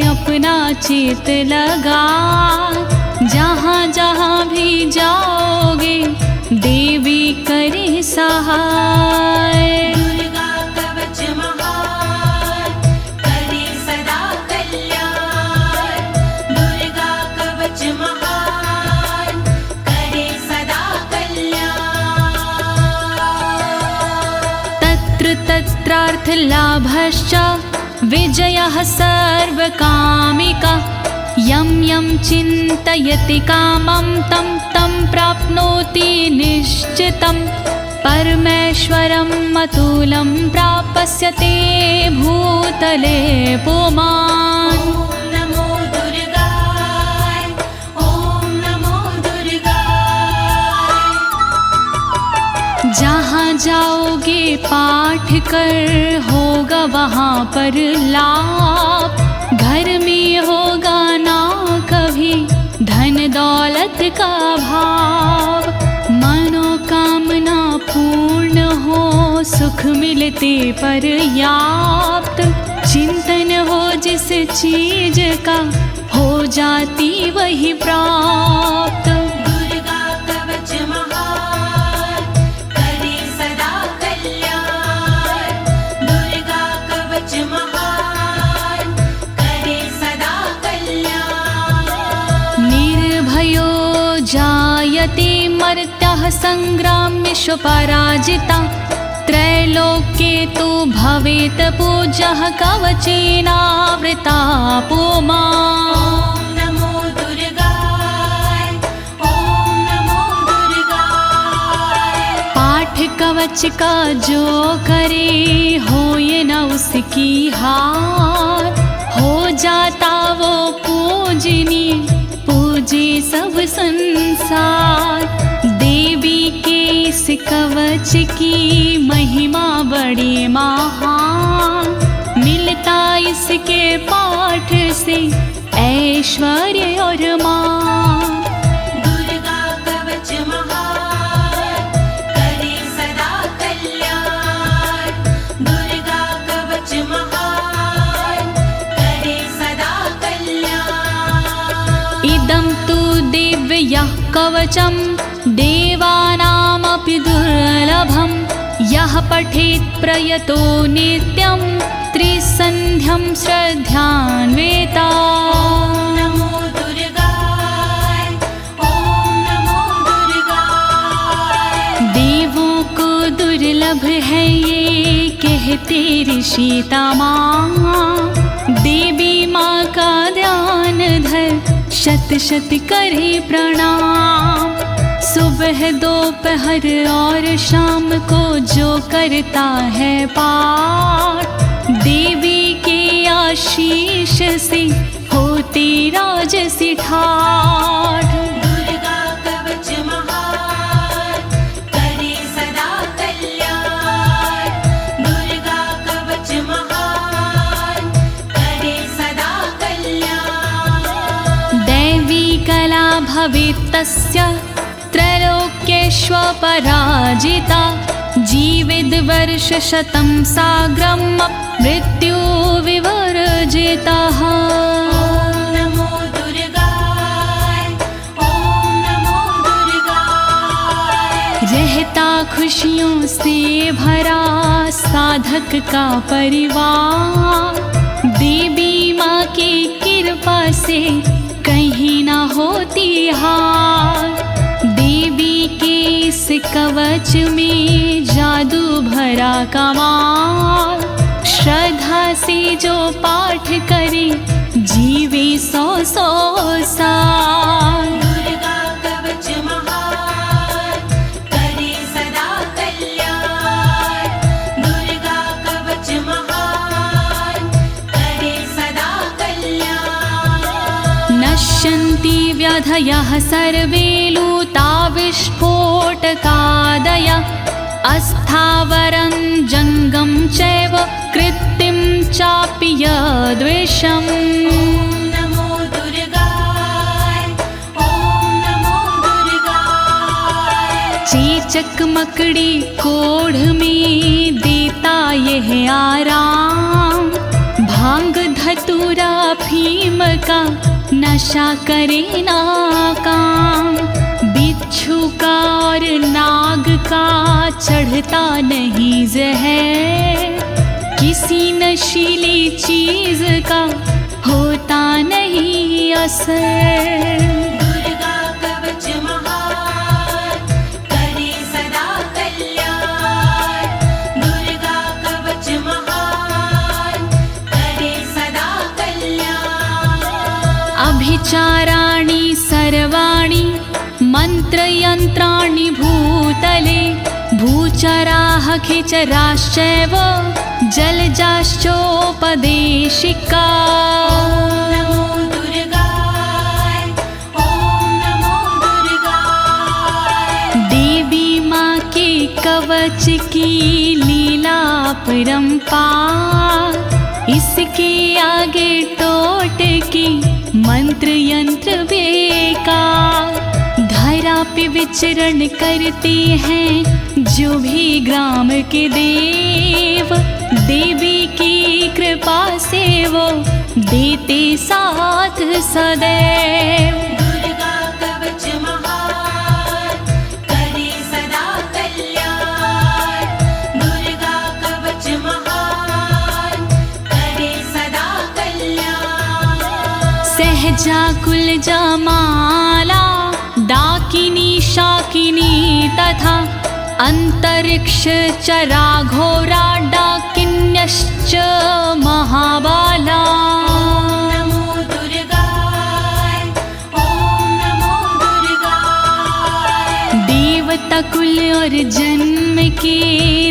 अपना चित लगा, जहाँ जहाँ भी जाओगे देवी करे सहाय। दुर्गा कवच महान, करे सदा कल्याण। दुर्गा कवच महान, करे सदा कल्याण। तत्र तत्रार्थलाभश्च विजयः सर्वकामिका। यं यं चिन्तयति कामं तं तं प्राप्नोति निश्चितं। परमेश्वरम् अतुलं प्राप्स्यते भूतले पुमान्। ॐ नमो दुर्गाय, ॐ नमो दुर्गाय। जहाँ जाओगे पाठ कर होगा वहाँ पर लाभ। घर में होगा ना कभी धन दौलत का भाव। मनोकामना पूर्ण हो सुख मिलते पर्याप्त। चिंतन हो जिस चीज का हो जाती वही प्राप्त। दुर्गा कवच महान, करे सदा कल्याण। दुर्गा कवच महान, करे सदा कल्याण। निर्भयो जायते मर्त्यः संग्राम्येषु पराजिता। त्रैलोक्ये तु भवेत् पूज्यः कवचेनावृता पुमान्। ॐ नमो दुर्गाय, ॐ नमो दुर्गाय। पाठ कवच का जो करे हो संसार। देवी के इस कवच की महिमा बड़ी महान, मिलता इसके पाठ से ऐश्वर्य और मान। दुर्गा कवच महान, करे सदा कल्याण। दुर्गा कवच महान, करे सदा कल्याण। इदं तु दिव्यः कवचं देवानामपि दुर्लभं। यः पठेत् प्रयतो नित्यं त्रिसन्ध्यं श्रद्धान्विता। नमो दुर्गाय, ओम नमो दुर्गाय। देवों को दुर्लभ है ये कहते ऋषि तमाम। देवी माँ का ध्यान धर शत शत करे प्रणाम। सुबह दोपहर और शाम को जो करता है पाठ, देवी के आशीष से होती राजसी ठाठ। दुर्गा कवच महान, करे सदा कल्याण। दुर्गा कवच महान, करे सदा कल्याण। दैवी कला भवेत् तस्य त्रैलोक्येष्वपराजिता। जीवेद् वर्षशतं साग्रं मृत्यु विवर्जितः। ॐ नमो दुर्गाय, ॐ नमो दुर्गाय। रहता खुशियों से भरा साधक का परिवार। देवी माँ की कृपा से कहीं ना होती हार। देवी के इस कवच में जादू भरा कमाल। श्रद्धा से जो पाठ करे जीवे 100 साल। दुर्गा कवच महान, करे सदा कल्याण। दुर्गा कवच महान, करे सदा कल्याण। नश्यन्ति व्याधयः सर्वे लूता विस्फोटकादय। अस्थावरं जङ्गं चैव कृत्तिं चापि यद्विषम्। ॐ नमो दुर्गाय, ॐ नमो दुर्गाय। चेचक मकड़ी कोढ़ में देता यह आराम। भांग धतूरा भीम का नशा करे ना काम। बिच्छू का और नाग का चढ़ता नहीं जहर। किसी नशीली चीज का होता नहीं असर। दुर्गा कवच महान, करे सदा कल्याण। दुर्गा कवच महान, करे सदा कल्याण। अभिचाराणि सर्वाणि मंत्रयंत्राणि भूतले। भूचराः खिचराश्चैव जलजाश्चोपदेशिका। नमो दुर्गाय, ॐ नमो दुर्गाय। देवी माँ के कवच की लीला परंपार। इसके आगे टोटके मंत्र यंत्र बेकार। धरा पे विचरण करते हैं जो भी ग्राम के देव। देवी की कृपा से वो देते साथ सदैव। दुर्गा कवच महान, करे सदा कल्याण। दुर्गा कवच महान, करे सदा कल्याण। सहजाकुल जमाला डाकिनी शाकिनी तथा अंतरिक्ष चरा घोरा डाकिन्यश्च महाबाला। नमो दुर्गाय, ॐ नमो दुर्गाय। देवता कुल और जन्म के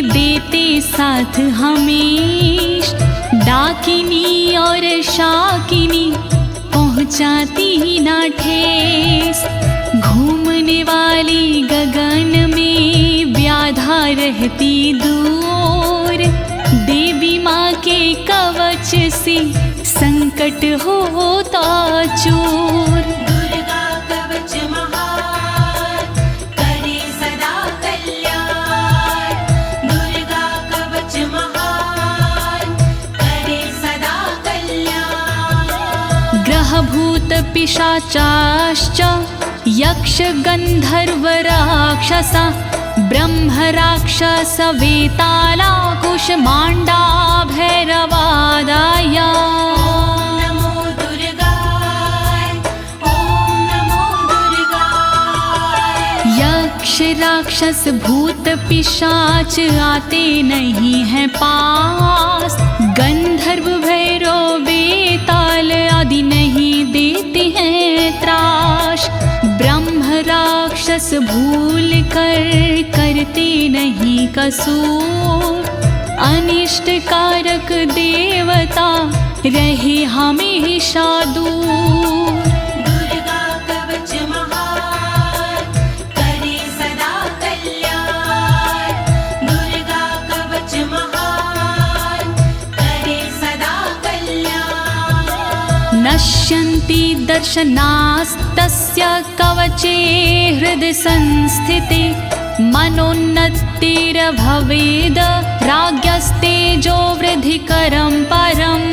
देते साथ हमेश। डाकिनी और शाकिनी पहुँचाती ना ठेस। घूमने वाली गगन में व्याधा रहती दूर, देवी माँ के कवच से संकट होता चूर। दुर्गा कवच महान करे सदा कल्याण, दुर्गा कवच महान करे सदा कल्याण। ग्रह भूत पिशाचाश्च यक्ष गंधर्व राक्षसा, ब्रह्म राक्षस वेताला कुष्मांडा भैरवादाय। ओम नमो दुर्गाय, ओम नमो दुर्गाय। यक्ष राक्षस भूत पिशाच आते नहीं हैं पास, गंधर्व भैरव बेताल आदि नहीं देते हैं त्रास। ब्रह्म राक्षस भूल कर करते नहीं कसूर, अनिष्ट कारक देवता रहे हमेशा दूर। दुर्गा कवच महान करे सदा कल्याण, दुर्गा कवच महान करे सदा कल्याण। नश्यन्ति दर्शनास्तस्य कवचे हृदि संस्थिते, मनोन्नतिर्भवेद राज्ञस्तेजो वृद्धिकरं परम्।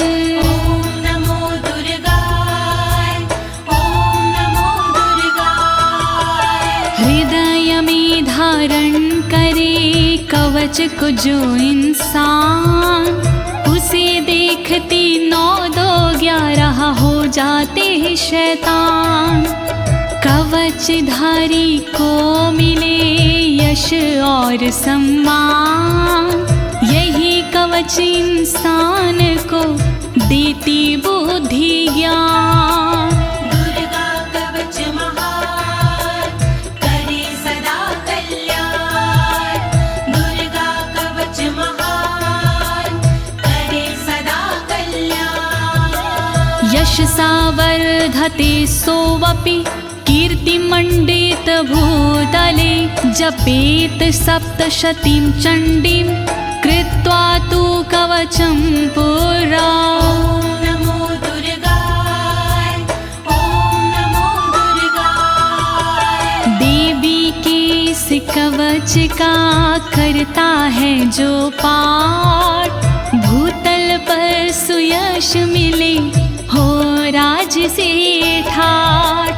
ओम नमो दुर्गाय, ओम नमो दुर्गाय। हृदय में धारण करे कवच को जो इंसान, उसे देखती 9 2 11 हो जाते हैं शैतान। कवचधारी को मिले यश और सम्मान, यही कवच इंसान को देती बुद्धि ज्ञान। दुर्गा कवच महान करे सदा कल्याण, दुर्गा कवच महान करे सदा कल्याण। यशसा वर्धते सोऽपि कीर्तिमण्डित भूतले, जपेत सप्तशतीं चण्डीं कृत्वा तु कवचं पुरा। ओम नमो दुर्गाय, ओम नमो दुर्गाय। देवी के इस कवच का करता है जो पाठ, भूतल पर सुयश मिले हो राज से ठाठ।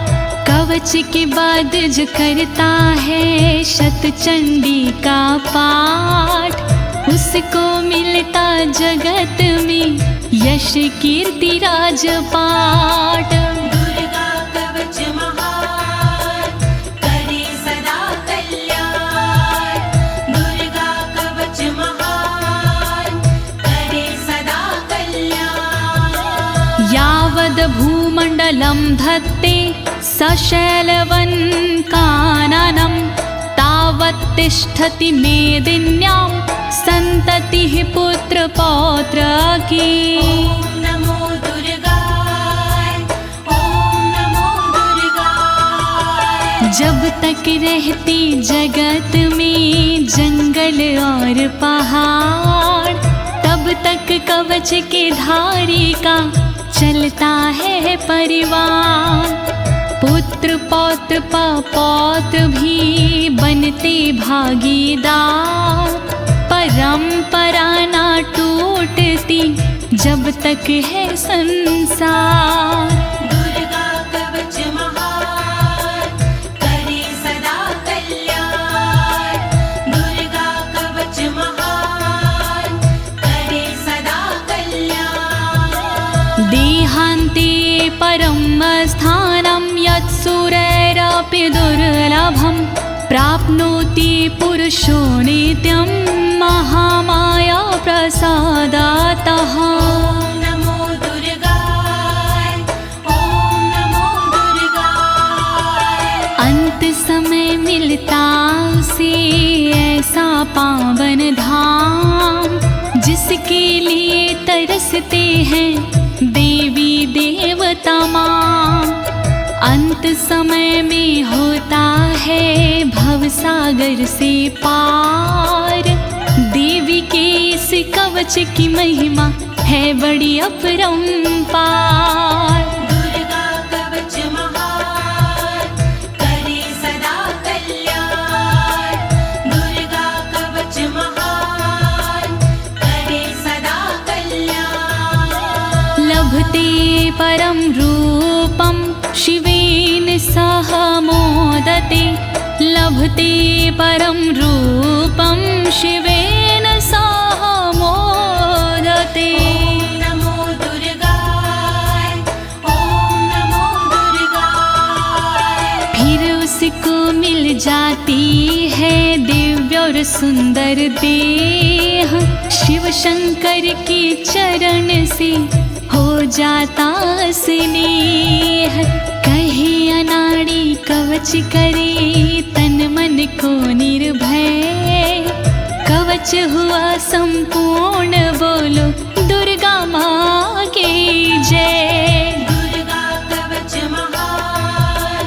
कवच के बाद जो करता है शतचंडी का पाठ, उसको मिलता जगत में यश कीर्ति राजपाट। दुर्गा कवच महान करे सदा कल्याण, दुर्गा कवच महान करे सदा कल्याण। यावद् भूमण्डलं धत्ते सशैलवन् काननं, तावत् तिष्ठति मेदिन्यां सन्ततिः पुत्र पौत्र की। ओम नमो दुर्गाय, ओम नमो दुर्गाय। जब तक रहती जगत में जंगल और पहाड़, तब तक कवच के धारी का चलता है परिवार। पुत्र पौत्र पौत्र भी बनते भागीदार, परंपरा ना टूटती जब तक है संसार। दुर्गा कवच महान करे सदा कल्याण, दुर्गा कवच महान करे सदा कल्याण। देहान्ते परं स्थानं यत्सुरैरपि दुर्लभं, प्राप्नोति पुरुषो नित्यं महामाया प्रसादातः। ओम नमो दुर्गाय, ओम नमो दुर्गाय। अंत समय मिलता उसे ऐसा पावन धाम, जिसके लिए तरसते हैं देवी देवता माँ। अंत समय में होता है भवसागर से पार। देवी के इस कवच की महिमा है बड़ी अपरंपार। दुर्गा कवच महान करे सदा कल्याण। दुर्गा कवच महान करे सदा कल्याण। लभते परम रूपम शिवेन सह मोदते। लभते परम रूपम शिवेन सह मोदते। ओम नमो दुर्गाय ओम नमो दुर्गाय। फिर उसको मिल जाती है दिव्य और सुंदर देह। शिव शंकर के चरण से हो जाता स्नेह। कहे अनाड़ी कवच करे तन मन को निर्भय। कवच हुआ संपूर्ण बोलो दुर्गा माँ की जय। दुर्गा कवच महान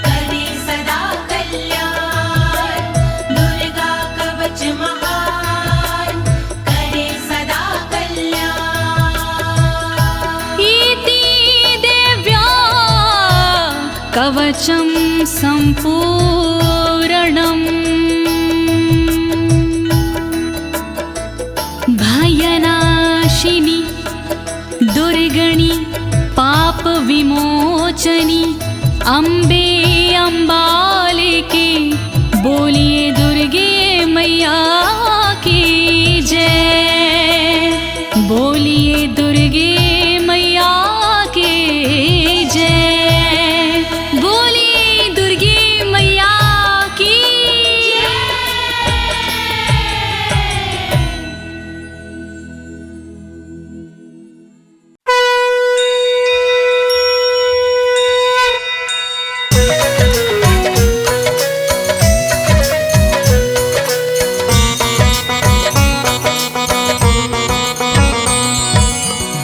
करे सदा कल्याण। दुर्गा कवच महान करे सदा कल्याण। इति देव्या कवचं सम्पूर्णम्। भयनाशिनी दुर्गणि पाप विमोचनी अम्बे अम्बालिके। बोलिए दुर्गे मैया की जय। बोलिए दुर्गे मैया की जय। बोलिए दुर्गे मैया की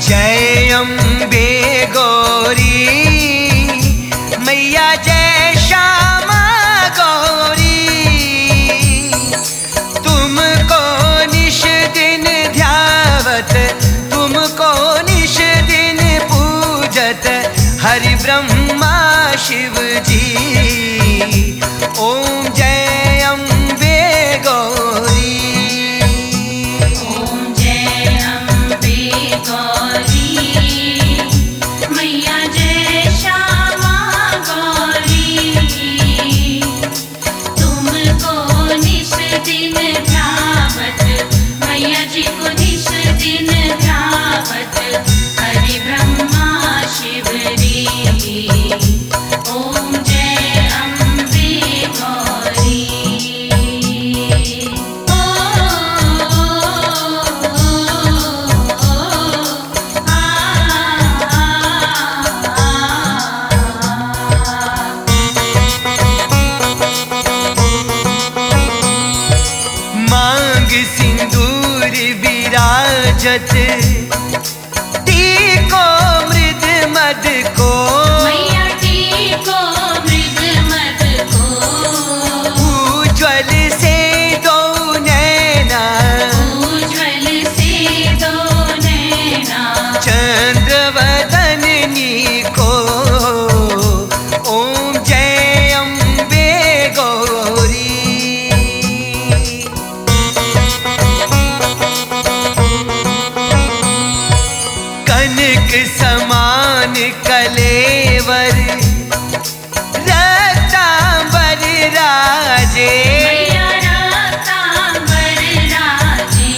जय अम्बे गौरी मैया जय श्यामा गौरी। तुमको निश दिन ध्यावत तुमको निश दिन पूजत हरि ब्रह्मा शिव जी। ओम जय अम्बे गौरी। ओम जय अम्बे गौरी मैया जय श्यामा गौरी। तुमको निश दिन ध्यावत मैया जी को निश दिन ध्यावत हरि ब्रह्मा शिव री। ओम जय अम्बे गौरी। ओ मांग सिंदूर विराजत टीको मृद मद को। मैया टीको मृग मद को। उज्ज्वल से दो नैना उज्ज्वल से दो नैना। चंद्रवदनी को। ओम जय अम्बे गौरी। कनक समान कलेवर रतांबर राजे। मैया रतांबर राजे।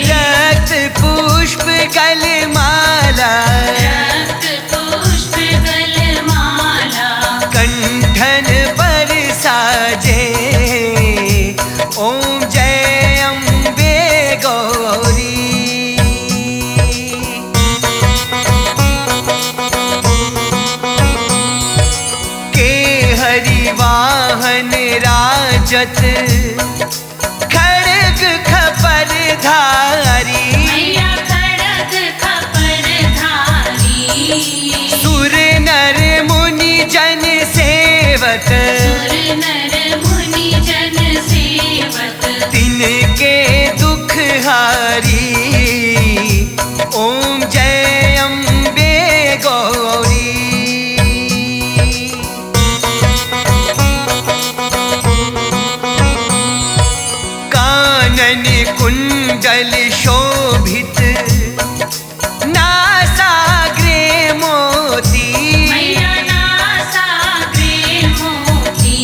रक्त पुष्प गलमाला रक्त पुष्प गलमाला। कंठन पर साजे। ओम जय अम्बे गौरी। के हरि वाहन राजत खड़ग खपर धारी। मैया खड़ग खपर धारी। सुर नर मुनि जिनके दुख हारी, ओम जय अम्बे गौरी। कानन कुंडल शोभित, नासाग्रे मोती, मैया नासाग्रे मोती,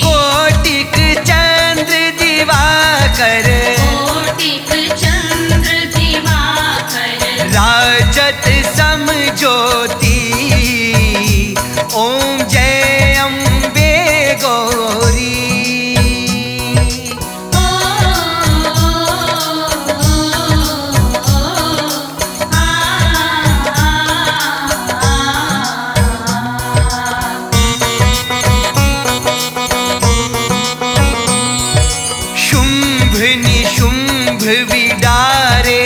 कोटिक चंद्र दिवाकर, कोटिक चंद्र दिवाकर, राजत सम ज्योति, ओम जय अम्बे गौरी। शुंभ निशुंभ विडारे,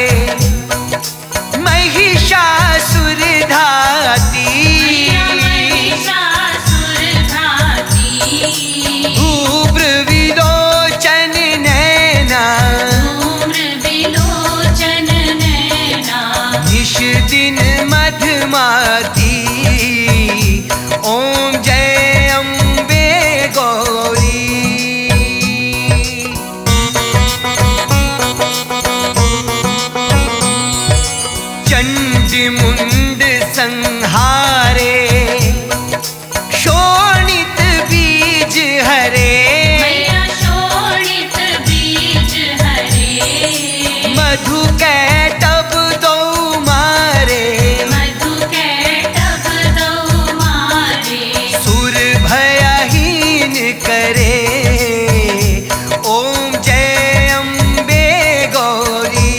महिषासुर धाती, मैया महिषासुर धाती, धूम्र विलोचन नैना, धूम्र विलोचन नैना, निश दिन मधुमाती, ओम जय अम्बे गौरी। चंडी मुंड संहारे, शोणित बीज हरे, मैया शोणित बीज हरे, मधु कैटभ दो मारे, मधु कैटभ दो मारे, सुर भयहीन करे, ओम जय अम्बे गौरी।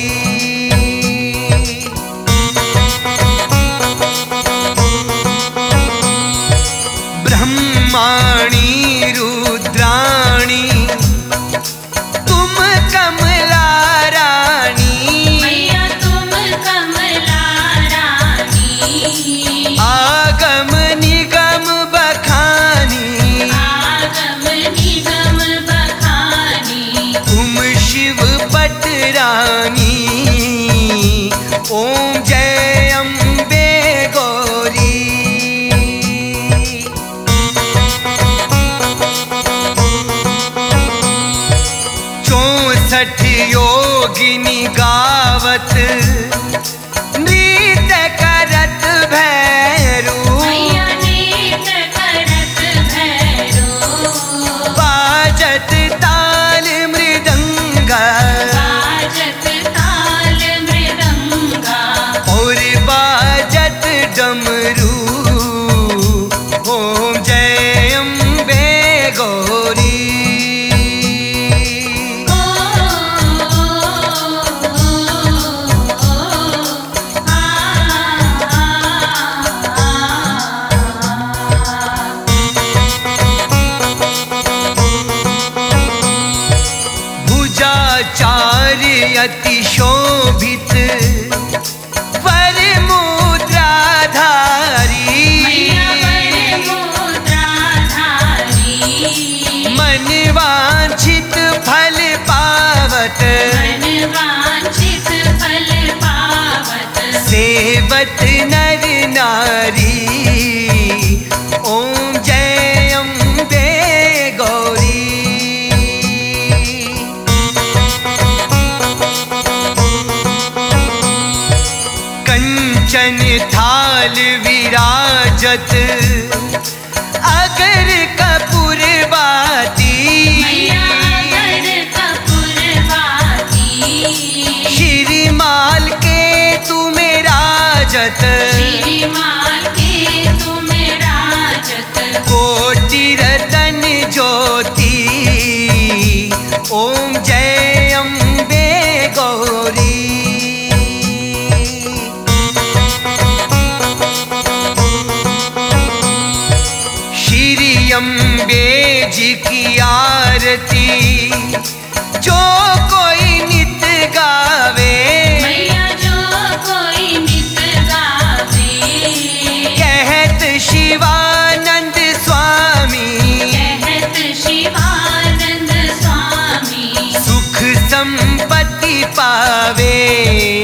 ब्रह्माणी रुद्राणी, तुम कमला रानी, मैया तुम कमला रानी, आगम निगम बखानी, आगम निगम बखानी, तुम शिव पटरानी, ओम जय अम्बे गौरी। 64 योगिनी गावत, नृत्य करत भैरू, मैया नृत्य करत भैरो, बाजत ताल मृदंगा, बाजत ताल मृदंगा, और बाजत डमरू, ओम जय अम्बे गौरी। भुजाचार्य अति शोभित, वर मुद्राधारी, मैया वर मुद्राधारी, मन वांछित फल पावत, मन वांछित फल पावत, सेवत नर नारी, ओम जय अम्बे गौरी। कंचन थाल विराजत, अगर कपूर बाती, मैया अगर कपूरवाती, श्रीमाल के तुम राजत, श्रीमाल के तुम राजत, कोटि रतन ज्योति, ओम जय अम्बे गौरी। श्री अम्बे जी की आरती, जो कोई नित गावे, मैया जो कोई नित गावे, में